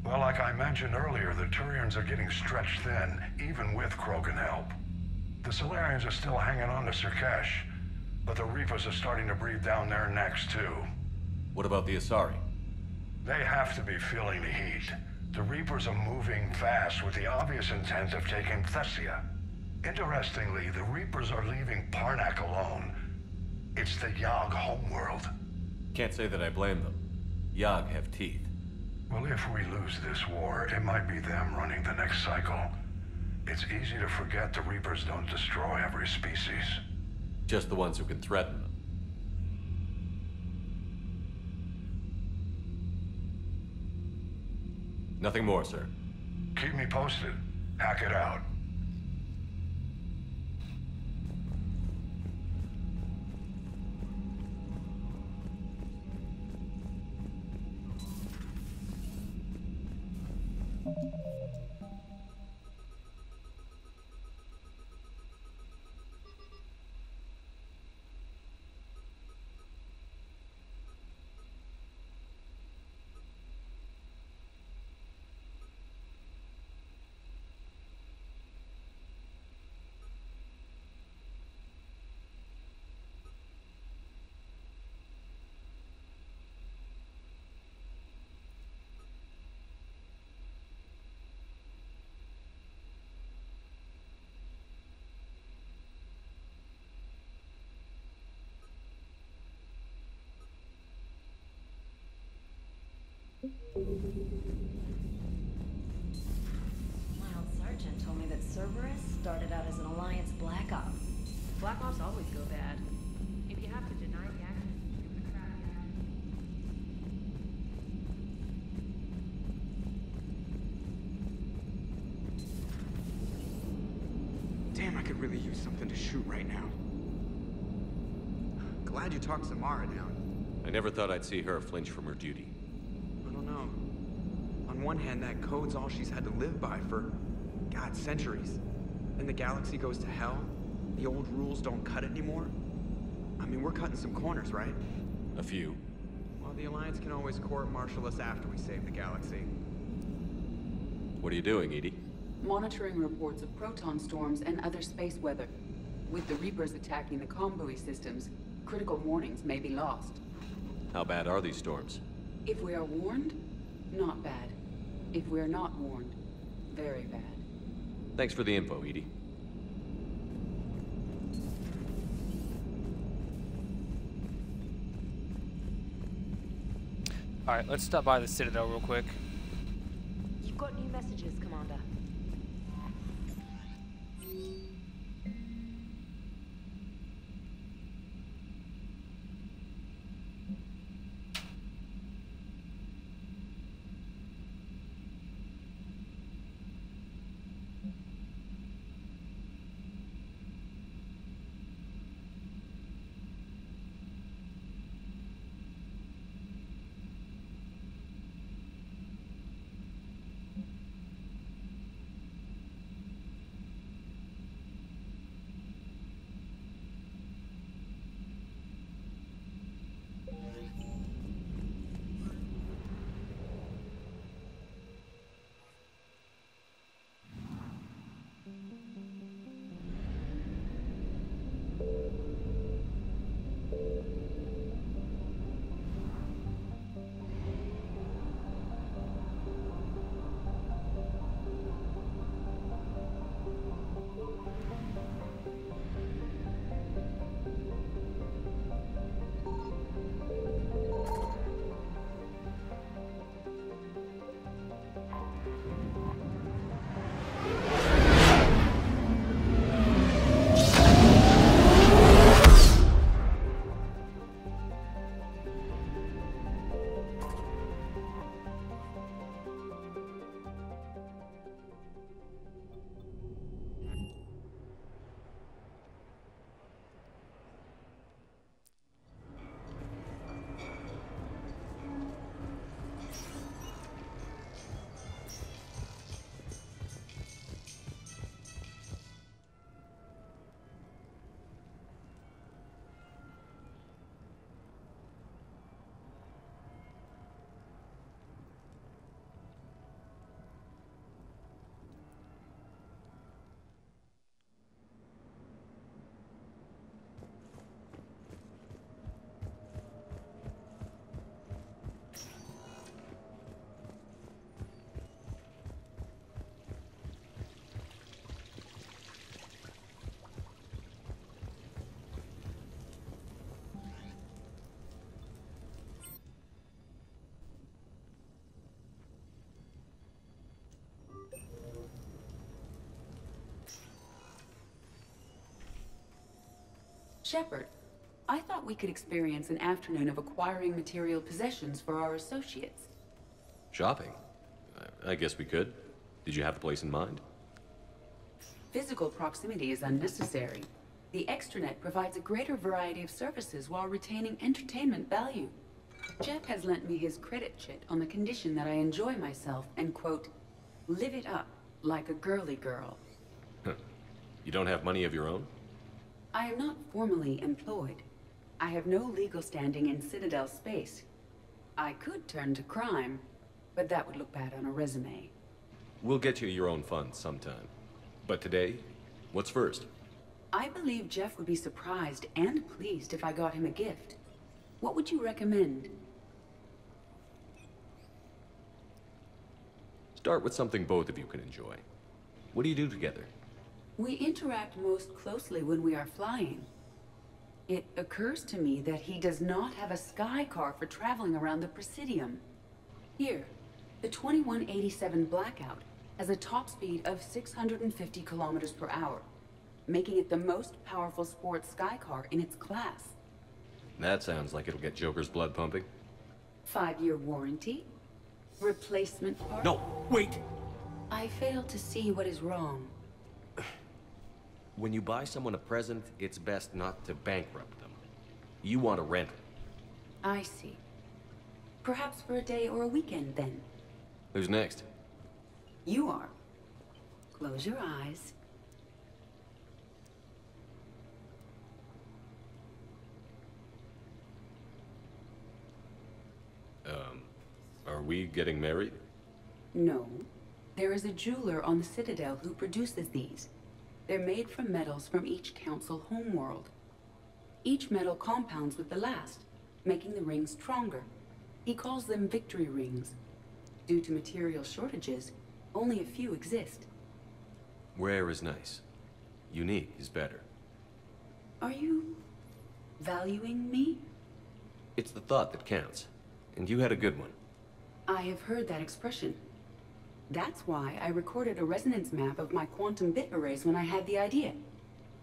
Well, like I mentioned earlier, the Turians are getting stretched thin, even with Krogan help. The Solarians are still hanging on to Surkesh, but the Reapers are starting to breathe down their necks, too.
What about the Asari?
They have to be feeling the heat. The Reapers are moving fast with the obvious intent of taking Thessia. Interestingly, the Reapers are leaving Parnak alone. It's the Yog homeworld.
Can't say that I blame them. Yog have teeth.
Well, if we lose this war, it might be them running the next cycle. It's easy to forget the Reapers don't destroy every species.
Just the ones who can threaten them. Nothing more, sir.
Keep me posted. Hackett out.
My old sergeant told me that Cerberus started out as an Alliance Black Op.
Black Ops always go bad. If you have to deny the action, do the crappy action.
Damn, I could really use something to shoot right now. Glad you talked Samara down.
I never thought I'd see her flinch from her duty.
I don't know. On one hand, that code's all she's had to live by for, God, centuries. Then the galaxy goes to hell. The old rules don't cut it anymore. I mean, we're cutting some corners, right?
A few.
Well, the Alliance can always court-martial us after we save the galaxy.
What are you doing, Edie?
Monitoring reports of proton storms and other space weather. With the Reapers attacking the comm buoy systems, critical warnings may be lost.
How bad are these storms?
If we are warned, not bad. If we are not warned, very bad.
Thanks for the info, Edie.
Alright, let's stop by the Citadel real quick.
You've got new messages, Commander.
Shepard, I thought we could experience an afternoon of acquiring material possessions for our associates.
Shopping? I guess we could. Did you have a place in mind?
Physical proximity is unnecessary. The extranet provides a greater variety of services while retaining entertainment value. Jeff has lent me his credit chit on the condition that I enjoy myself and, quote, live it up like a girly girl.
You don't have money of your own?
I am not formally employed. I have no legal standing in Citadel space. I could turn to crime, but that would look bad on a resume.
We'll get you your own funds sometime. But today, what's first?
I believe Jeff would be surprised and pleased if I got him a gift. What would you recommend?
Start with something both of you can enjoy. What do you do together?
We interact most closely when we are flying. It occurs to me that he does not have a sky car for traveling around the Presidium. Here, the 2187 Blackout has a top speed of 650 kilometers per hour, making it the most powerful sports sky car in its class.
That sounds like it'll get Joker's blood pumping.
5-year warranty? Replacement part?
No, wait!
I fail to see what is wrong.
When you buy someone a present, it's best not to bankrupt them. You want to rent it.
I see. Perhaps for a day or a weekend, then.
Who's next?
You are. Close your eyes.
Are we getting married?
No. There is a jeweler on the Citadel who produces these. They're made from metals from each council homeworld. Each metal compounds with the last, making the rings stronger. He calls them victory rings. Due to material shortages, only a few exist.
Rare is nice. Unique is better.
Are you valuing me?
It's the thought that counts. And you had a good one.
I have heard that expression. That's why I recorded a resonance map of my quantum bit arrays when I had the idea.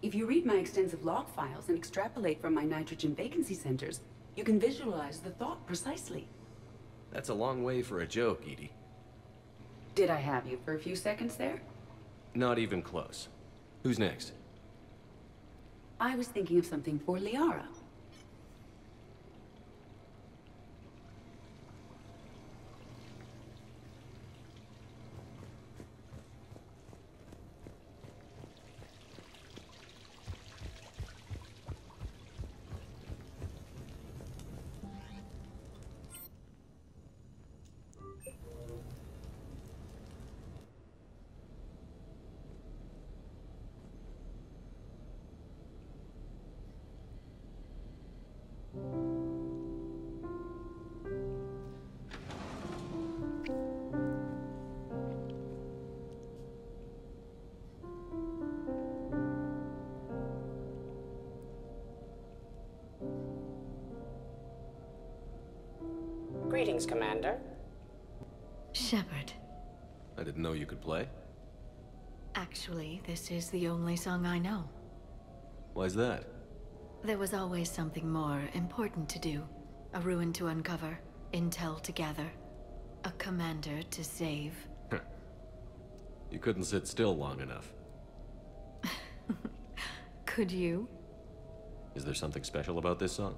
If you read my extensive log files and extrapolate from my nitrogen vacancy centers, you can visualize the thought precisely.
That's a long way for a joke, Edie.
Did I have you for a few seconds there?
Not even close. Who's next?
I was thinking of something for Liara.
Greetings, Commander.
Shepard.
I didn't know you could play.
Actually, this is the only song I know.
Why's that?
There was always something more important to do. A ruin to uncover, intel to gather, a commander to save.
You couldn't sit still long enough.
Could you?
Is there something special about this song?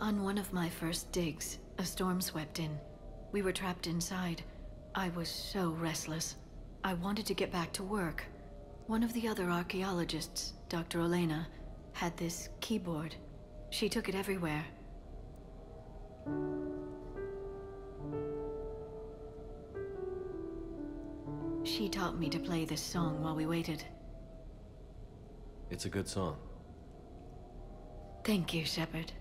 On one of my first digs, a storm swept in. We were trapped inside. I was so restless. I wanted to get back to work. One of the other archaeologists, Dr. Olena, had this keyboard. She took it everywhere. She taught me to play this song while we waited.
It's a good song.
Thank you, Shepard.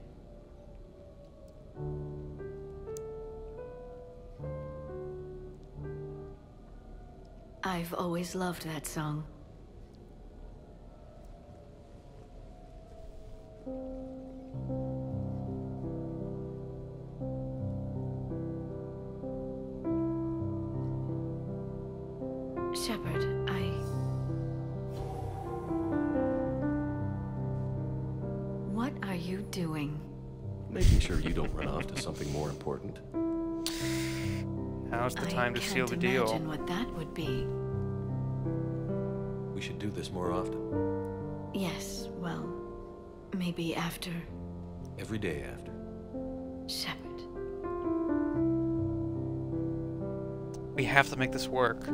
I've always loved that song. Shepard, What are you doing?
Making sure you don't run off to something more important.
Now's the time to seal the deal.
I can't imagine what that would be.
We should do this more often.
Yes, well, maybe after.
Every day after.
Shepard.
We have to make this work.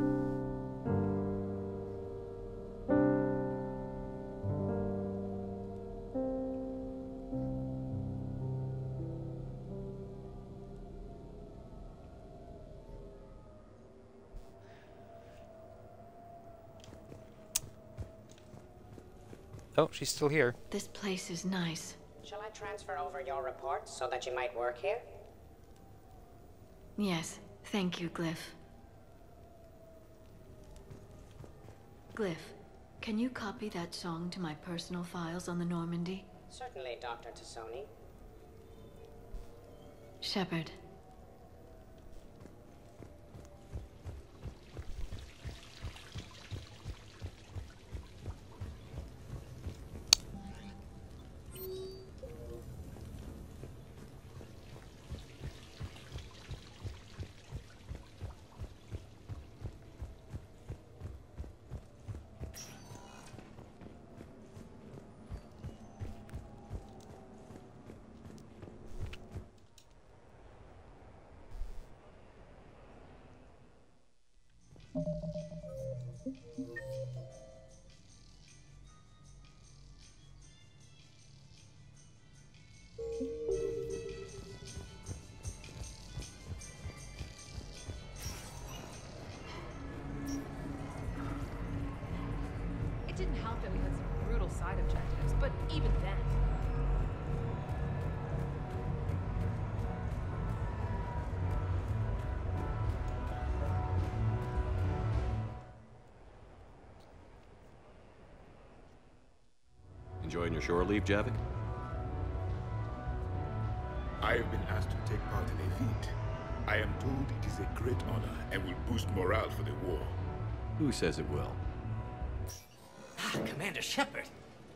Oh, she's still here.
This place is nice.
Shall I transfer over your report so that you might work here?
Yes, thank you, Glyph. Glyph, can you copy that song to my personal files on the Normandy?
Certainly, Dr. Tassoni.
Shepard.
It didn't help that we had some brutal side objectives, but even then.
Enjoying your shore leave, Javik?
I have been asked to take part in a feat. I am told it is a great honor and will boost morale for the war.
Who says it will?
Ah, Commander Shepard.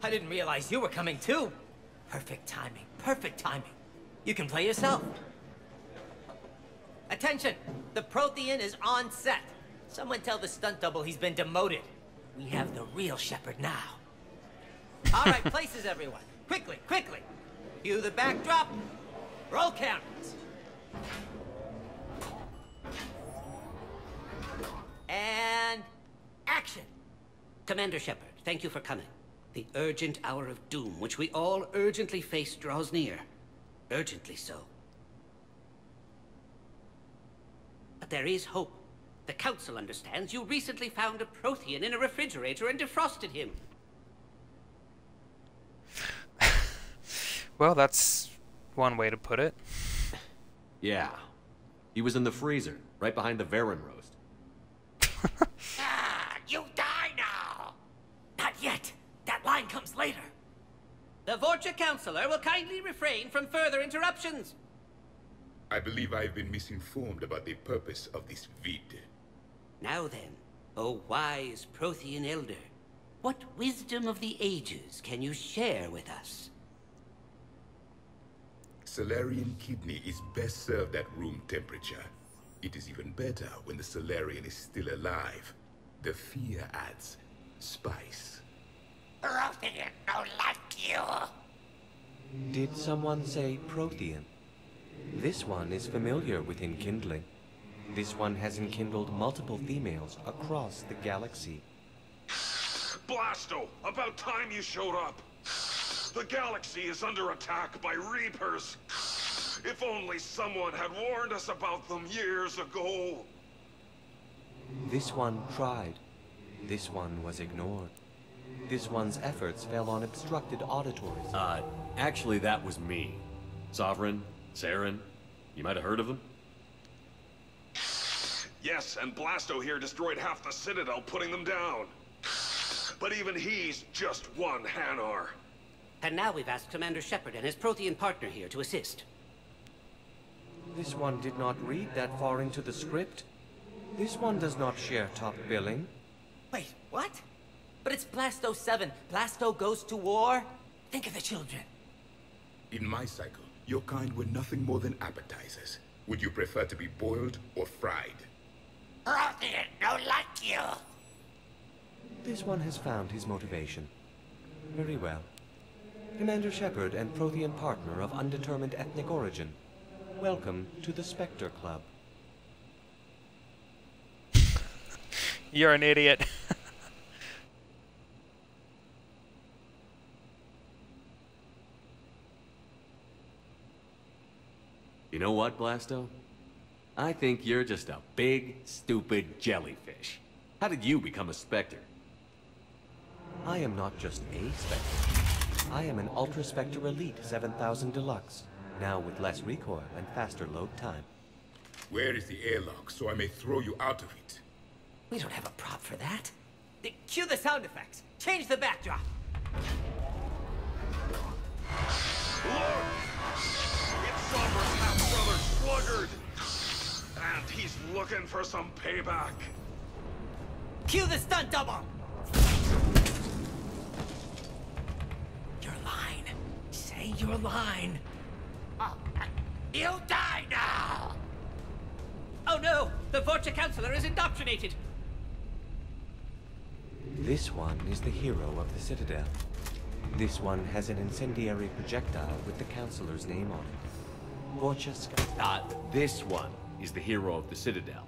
I didn't realize you were coming too. Perfect timing, perfect timing. You can play yourself. Attention! The Prothean is on set. Someone tell the stunt double he's been demoted. We have the real Shepard now. All right, places everyone. Quickly, quickly. Cue the backdrop. Roll cameras. And action. Commander Shepard, thank you for coming. The urgent hour of doom, which we all urgently face, draws near. Urgently so. But there is hope. The Council understands you recently found a Prothean in a refrigerator and defrosted him.
Well, that's one way to put it.
Yeah. He was in the freezer, right behind the Varen roast.
Ah, you die now! Not yet. That line comes later. The Vorcha Counselor will kindly refrain from further interruptions.
I believe I have been misinformed about the purpose of this vid.
Now then, O wise Prothean Elder, what wisdom of the ages can you share with us?
Salarian kidney is best served at room temperature. It is even better when the Salarian is still alive. The fear adds spice.
Prothean don't like you.
Did someone say Prothean? This one is familiar with enkindling. This one has enkindled multiple females across the galaxy.
Blasto, about time you showed up. The galaxy is under attack by Reapers. If only someone had warned us about them years ago.
This one tried. This one was ignored. This one's efforts fell on obstructed auditories.
Actually that was me. Sovereign, Saren, you might have heard of them?
Yes, and Blasto here destroyed half the Citadel, putting them down. But even he's just one Hanar.
And now we've asked Commander Shepard and his Prothean partner here to assist.
This one did not read that far into the script. This one does not share top billing.
Wait, what? But it's Blasto 7. Blasto goes to war? Think of the children.
In my cycle, your kind were nothing more than appetizers. Would you prefer to be boiled or fried?
Prothean don't like you.
This one has found his motivation. Very well. Commander Shepard and Prothean partner of undetermined ethnic origin. Welcome to the Spectre Club.
You're an idiot.
You know what, Blasto? I think you're just a big, stupid jellyfish. How did you become a Spectre?
I am not just a Spectre. I am an Ultra Spectre Elite 7000 Deluxe, now with less recoil and faster load time.
Where is the airlock so I may throw you out of it?
We don't have a prop for that. Cue the sound effects. Change the backdrop.
Look! It's Sovereign's half-brother Sluggard! And he's looking for some payback.
Cue the stunt double! Your line. Say your line. You die now! Oh no! The Vorcha Counselor is indoctrinated!
This one is the hero of the Citadel. This one has an incendiary projectile with the Counselor's name on it. Vorcha Sky.
This one is the hero of the Citadel.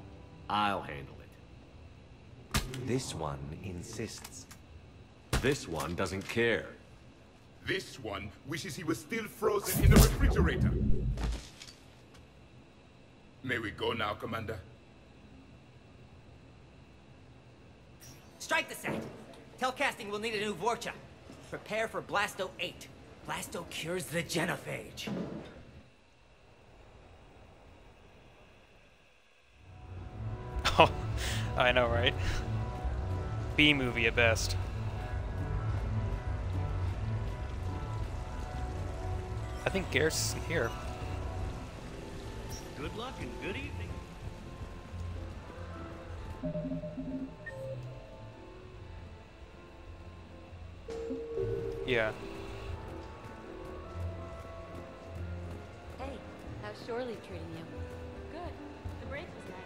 I'll handle it.
This one insists.
This one doesn't care.
This one wishes he was still frozen in a refrigerator. May we go now, Commander?
Strike the set. Telcasting will need a new Vorcha. Prepare for Blasto 8. Blasto cures the genophage.
Oh, I know, right? B-movie at best. I think Garrus is here.
Good luck and good evening.
Yeah.
Hey, how's shore leave treating you? Good. The break was nice.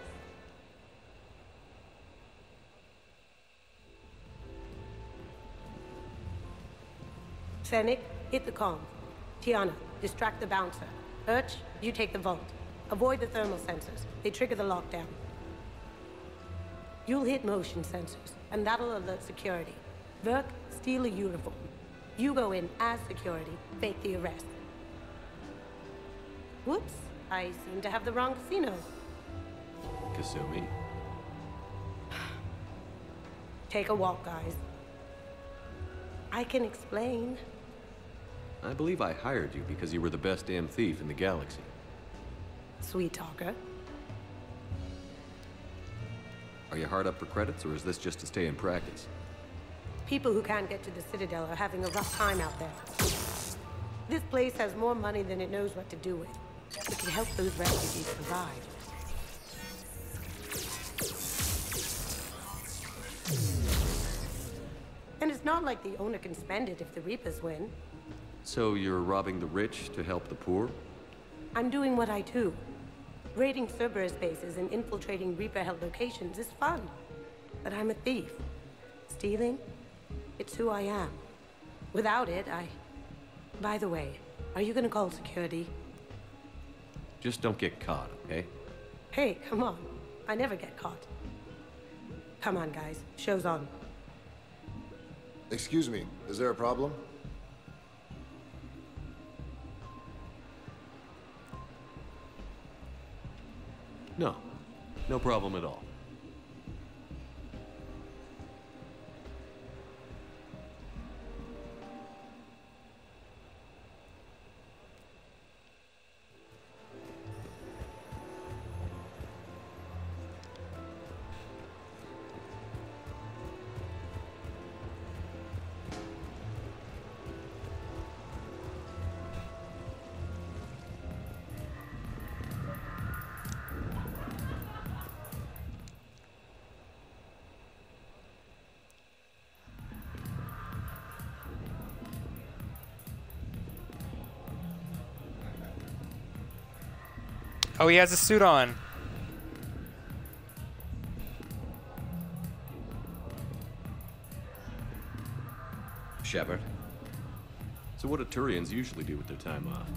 Fennec, hit the comms. Tiana, distract the bouncer. Urch, you take the vault. Avoid the thermal sensors. They trigger the lockdown. You'll hit motion sensors, and that'll alert security. Verk, steal a uniform. You go in as security, fake the arrest. Whoops, I seem to have the wrong casino.
Kasumi.
Take a walk, guys. I can explain.
I believe I hired you because you were the best damn thief in the galaxy.
Sweet talker.
Are you hard up for credits, or is this just to stay in practice?
People who can't get to the Citadel are having a rough time out there. This place has more money than it knows what to do with. We can help those refugees survive. And it's not like the owner can spend it if the Reapers win.
So you're robbing the rich to help the poor?
I'm doing what I do. Raiding Cerberus bases and infiltrating Reaper-held locations is fun. But I'm a thief. Stealing? It's who I am. Without it, By the way, are you gonna call security?
Just don't get caught, okay?
Hey, come on. I never get caught. Come on, guys. Show's on.
Excuse me, is there a problem?
No. No problem at all.
Oh, he has a suit on.
Shepard?
So what do Turians usually do with their time off?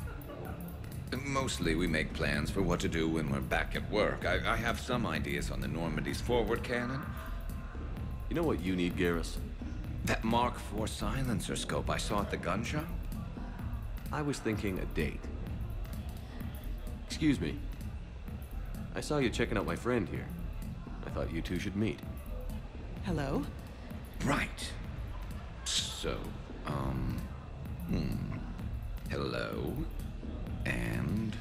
Mostly we make plans for what to do when we're back at work. I have some ideas on the Normandy's forward cannon.
You know what you need, Garrus?
That Mark IV silencer scope I saw at the gun show?
I was thinking a date. Excuse me. I saw you checking out my friend here. I thought you two should meet.
Hello?
Right. So, hello. And,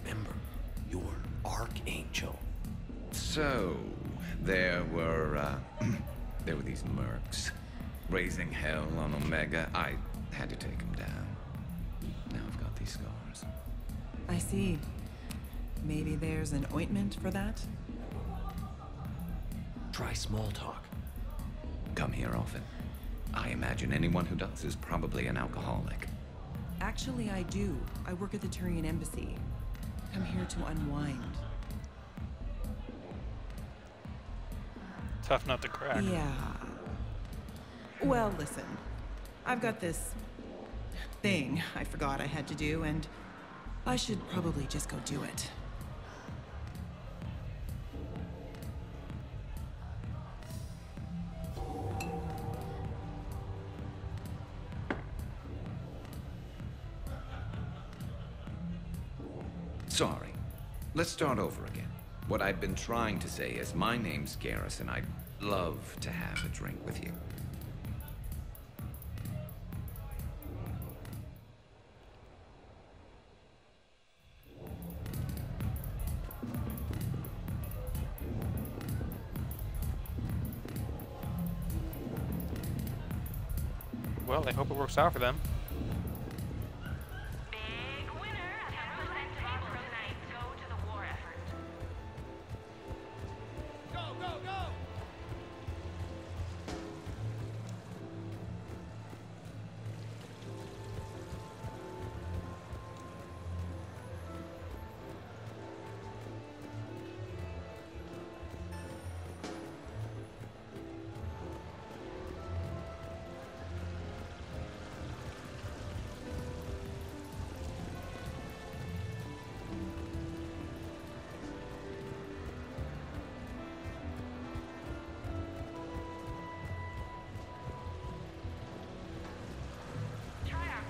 Remember, you're Archangel.
So, there were these mercs raising hell on Omega. I had to take them down. Now I've got these scars.
I see. Maybe there's an ointment for that?
Try small talk.
Come here often. I imagine anyone who does is probably an alcoholic.
Actually, I do. I work at the Turian embassy. I'm here to unwind.
Tough nut to crack.
Yeah. Well, listen. I've got this thing I forgot I had to do, and I should probably just go do it.
Sorry. Let's start over again. What I've been trying to say is my name's Garrus, and I'd love to have a drink with you.
Well, I hope it works out for them.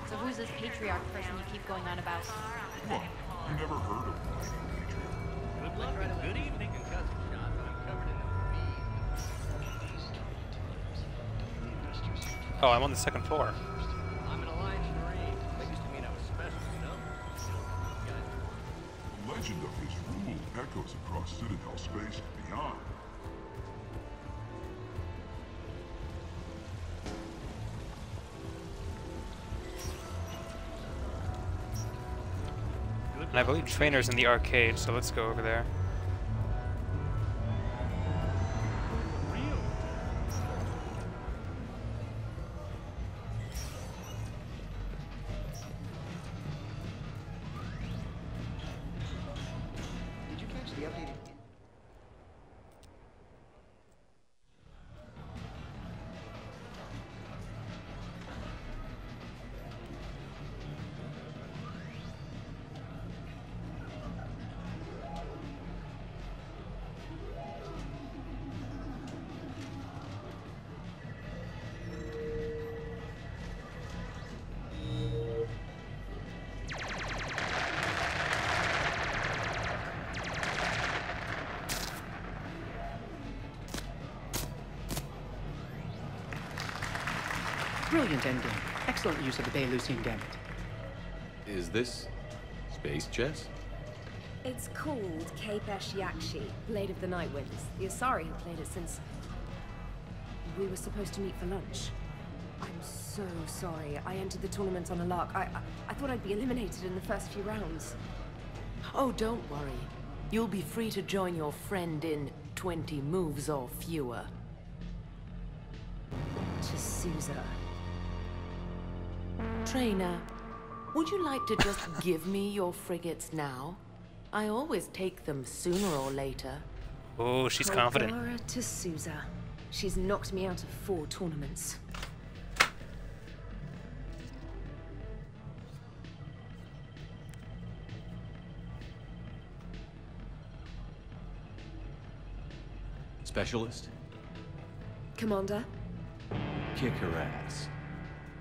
So who's this patriarch person you keep going on about?
What? You never heard of one patriarch?
Good luck and good evening and cousin shots. I'm covered in the feed.
Oh, I'm on the second floor.
I'm an Alliance Marine. That used to mean I was special, you know?
The legend of his rule echoes across Citadel space and beyond.
And I believe Trainer's in the arcade, so let's go over there.
Did you catch the updated?
Brilliant endgame. Excellent use of the Bailusian Gambit.
Is this space chess?
It's called Kapesh Yakshi, Blade of the Night Winds. The Asari have played it since we were supposed to meet for lunch. I'm so sorry. I entered the tournament on a lark. I thought I'd be eliminated in the first few rounds.
Oh, don't worry. You'll be free to join your friend in 20 moves or fewer.
To Sousa.
Trainer, would you like to just give me your frigates now? I always take them sooner or later.
Oh, she's confident.
Hogarah to Sousa. She's knocked me out of 4 tournaments.
Specialist?
Commander?
Kick her ass.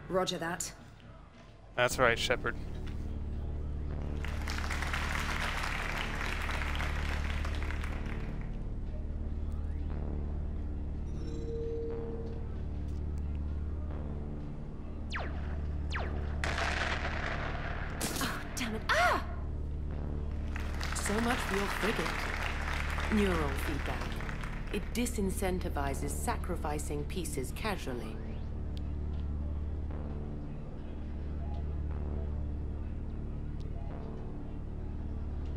Roger that.
That's right, Shepard.
Oh, damn it. Ah! So much for your frigate. Neural feedback. It disincentivizes sacrificing pieces casually.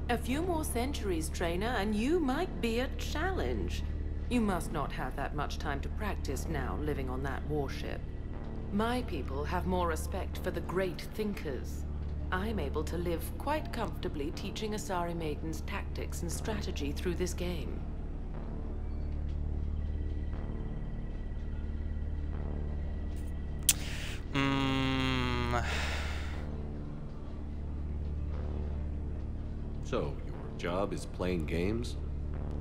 A few more centuries, Trainer, and you might be a challenge. You must not have that much time to practice now, living on that warship. My people have more respect for the great thinkers. I'm able to live quite comfortably teaching Asari maidens tactics and strategy through this game.
So, your job is playing games?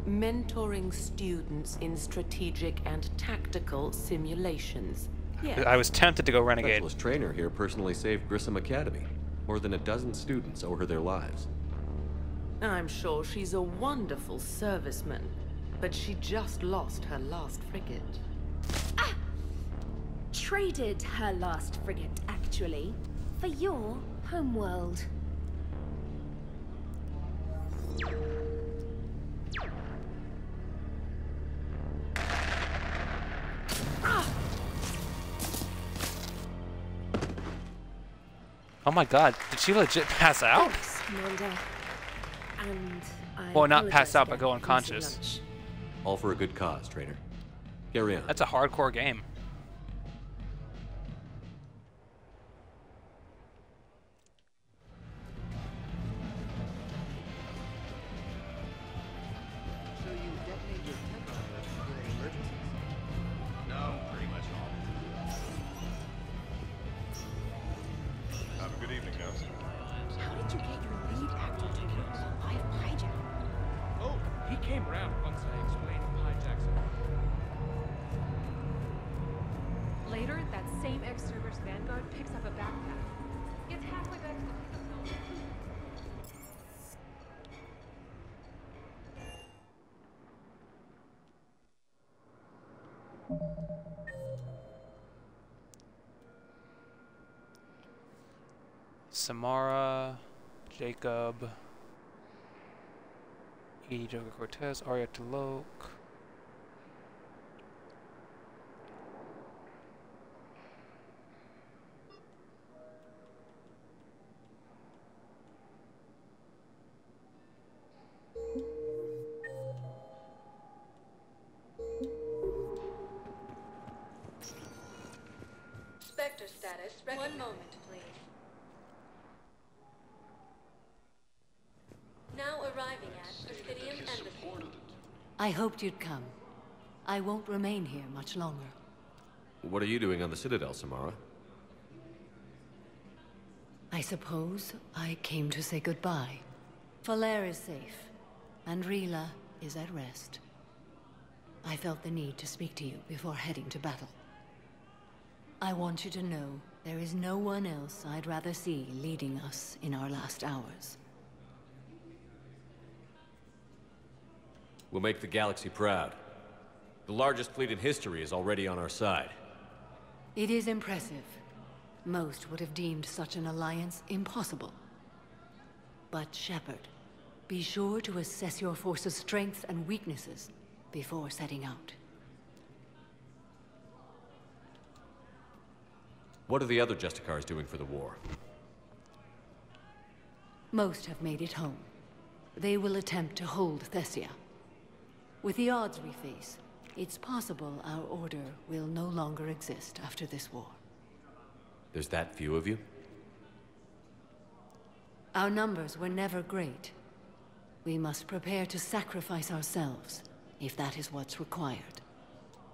Mentoring students in strategic and tactical simulations. Yes.
I was tempted to go Renegade.
Specialist Trainer here personally saved Grissom Academy. More than a dozen students owe her their lives.
I'm sure she's a wonderful serviceman, but she just lost her last frigate.
Ah! Traded her last frigate, actually, for your homeworld.
Oh my god, did she legit pass out?
Thanks, Commander. And I
Well, not
apologize
pass out, but
again
go
for missing
unconscious.
lunch.
All for a good cause, Trader. Carry on.
That's a hardcore game.
So you detonate your tech on us during emergencies? No, pretty much all.
Have a good evening, guys.
How did you get your lead actor to witness a live hijack?
Oh, he came around once I explained hijacks.
Later, that same ex-Cerberus Vanguard picks up a backpack. Gets halfway back to the pickup zone.
Samara, Jacob, Edie Joker Cortez, Arya T'Loak.
Spectre status. One moment, please. Now arriving at Presidium Embassy.
I hoped you'd come. I won't remain here much longer.
What are you doing on the Citadel, Samara?
I suppose I came to say goodbye. Falair is safe, and Rila is at rest. I felt the need to speak to you before heading to battle. I want you to know there is no one else I'd rather see leading us in our last hours.
We'll make the galaxy proud. The largest fleet in history is already on our side.
It is impressive. Most would have deemed such an alliance impossible. But Shepard, be sure to assess your force's strengths and weaknesses before setting out.
What are the other Justicars doing for the war?
Most have made it home. They will attempt to hold Thessia. With the odds we face, it's possible our order will no longer exist after this war.
There's that few of you?
Our numbers were never great. We must prepare to sacrifice ourselves, if that is what's required.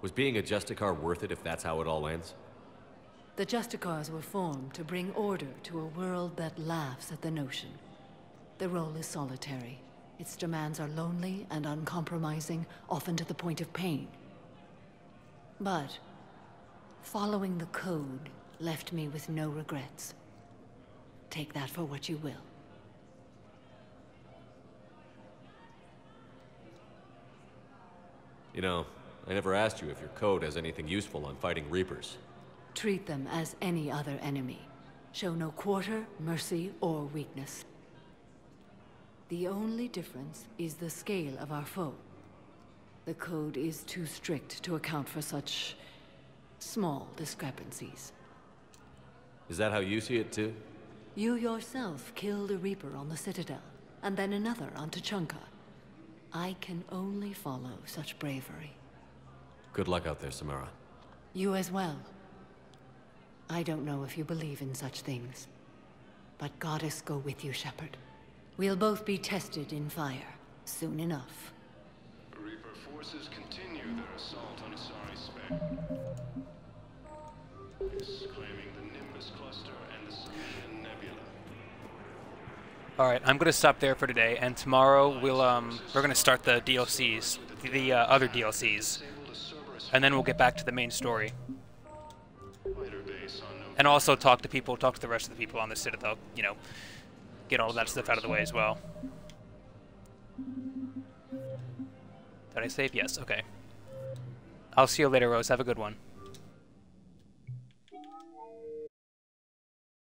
Was being a Justicar worth it if that's how it all ends?
The Justicars were formed to bring order to a world that laughs at the notion. The role is solitary. Its demands are lonely and uncompromising, often to the point of pain. But following the code left me with no regrets. Take that for what you will.
You know, I never asked you if your code has anything useful on fighting Reapers.
Treat them as any other enemy. Show no quarter, mercy, or weakness. The only difference is the scale of our foe. The code is too strict to account for such small discrepancies.
Is that how you see it too?
You yourself killed a Reaper on the Citadel, and then another on Tuchanka. I can only follow such bravery.
Good luck out there, Samara.
You as well. I don't know if you believe in such things, but Goddess go with you, Shepard. We'll both be tested in fire, soon enough.
Reaper forces continue their assault on Asari Spec. Claiming the Nimbus cluster and the Sumerian Nebula.
Alright, I'm gonna stop there for today, and tomorrow we're gonna start the DLCs, the other DLCs, and then we'll get back to the main story. And also talk to the rest of the people on the Citadel, you know, get all of that stuff out of the way as well. Did I save? Yes, okay. I'll see you later, Rose. Have a good one.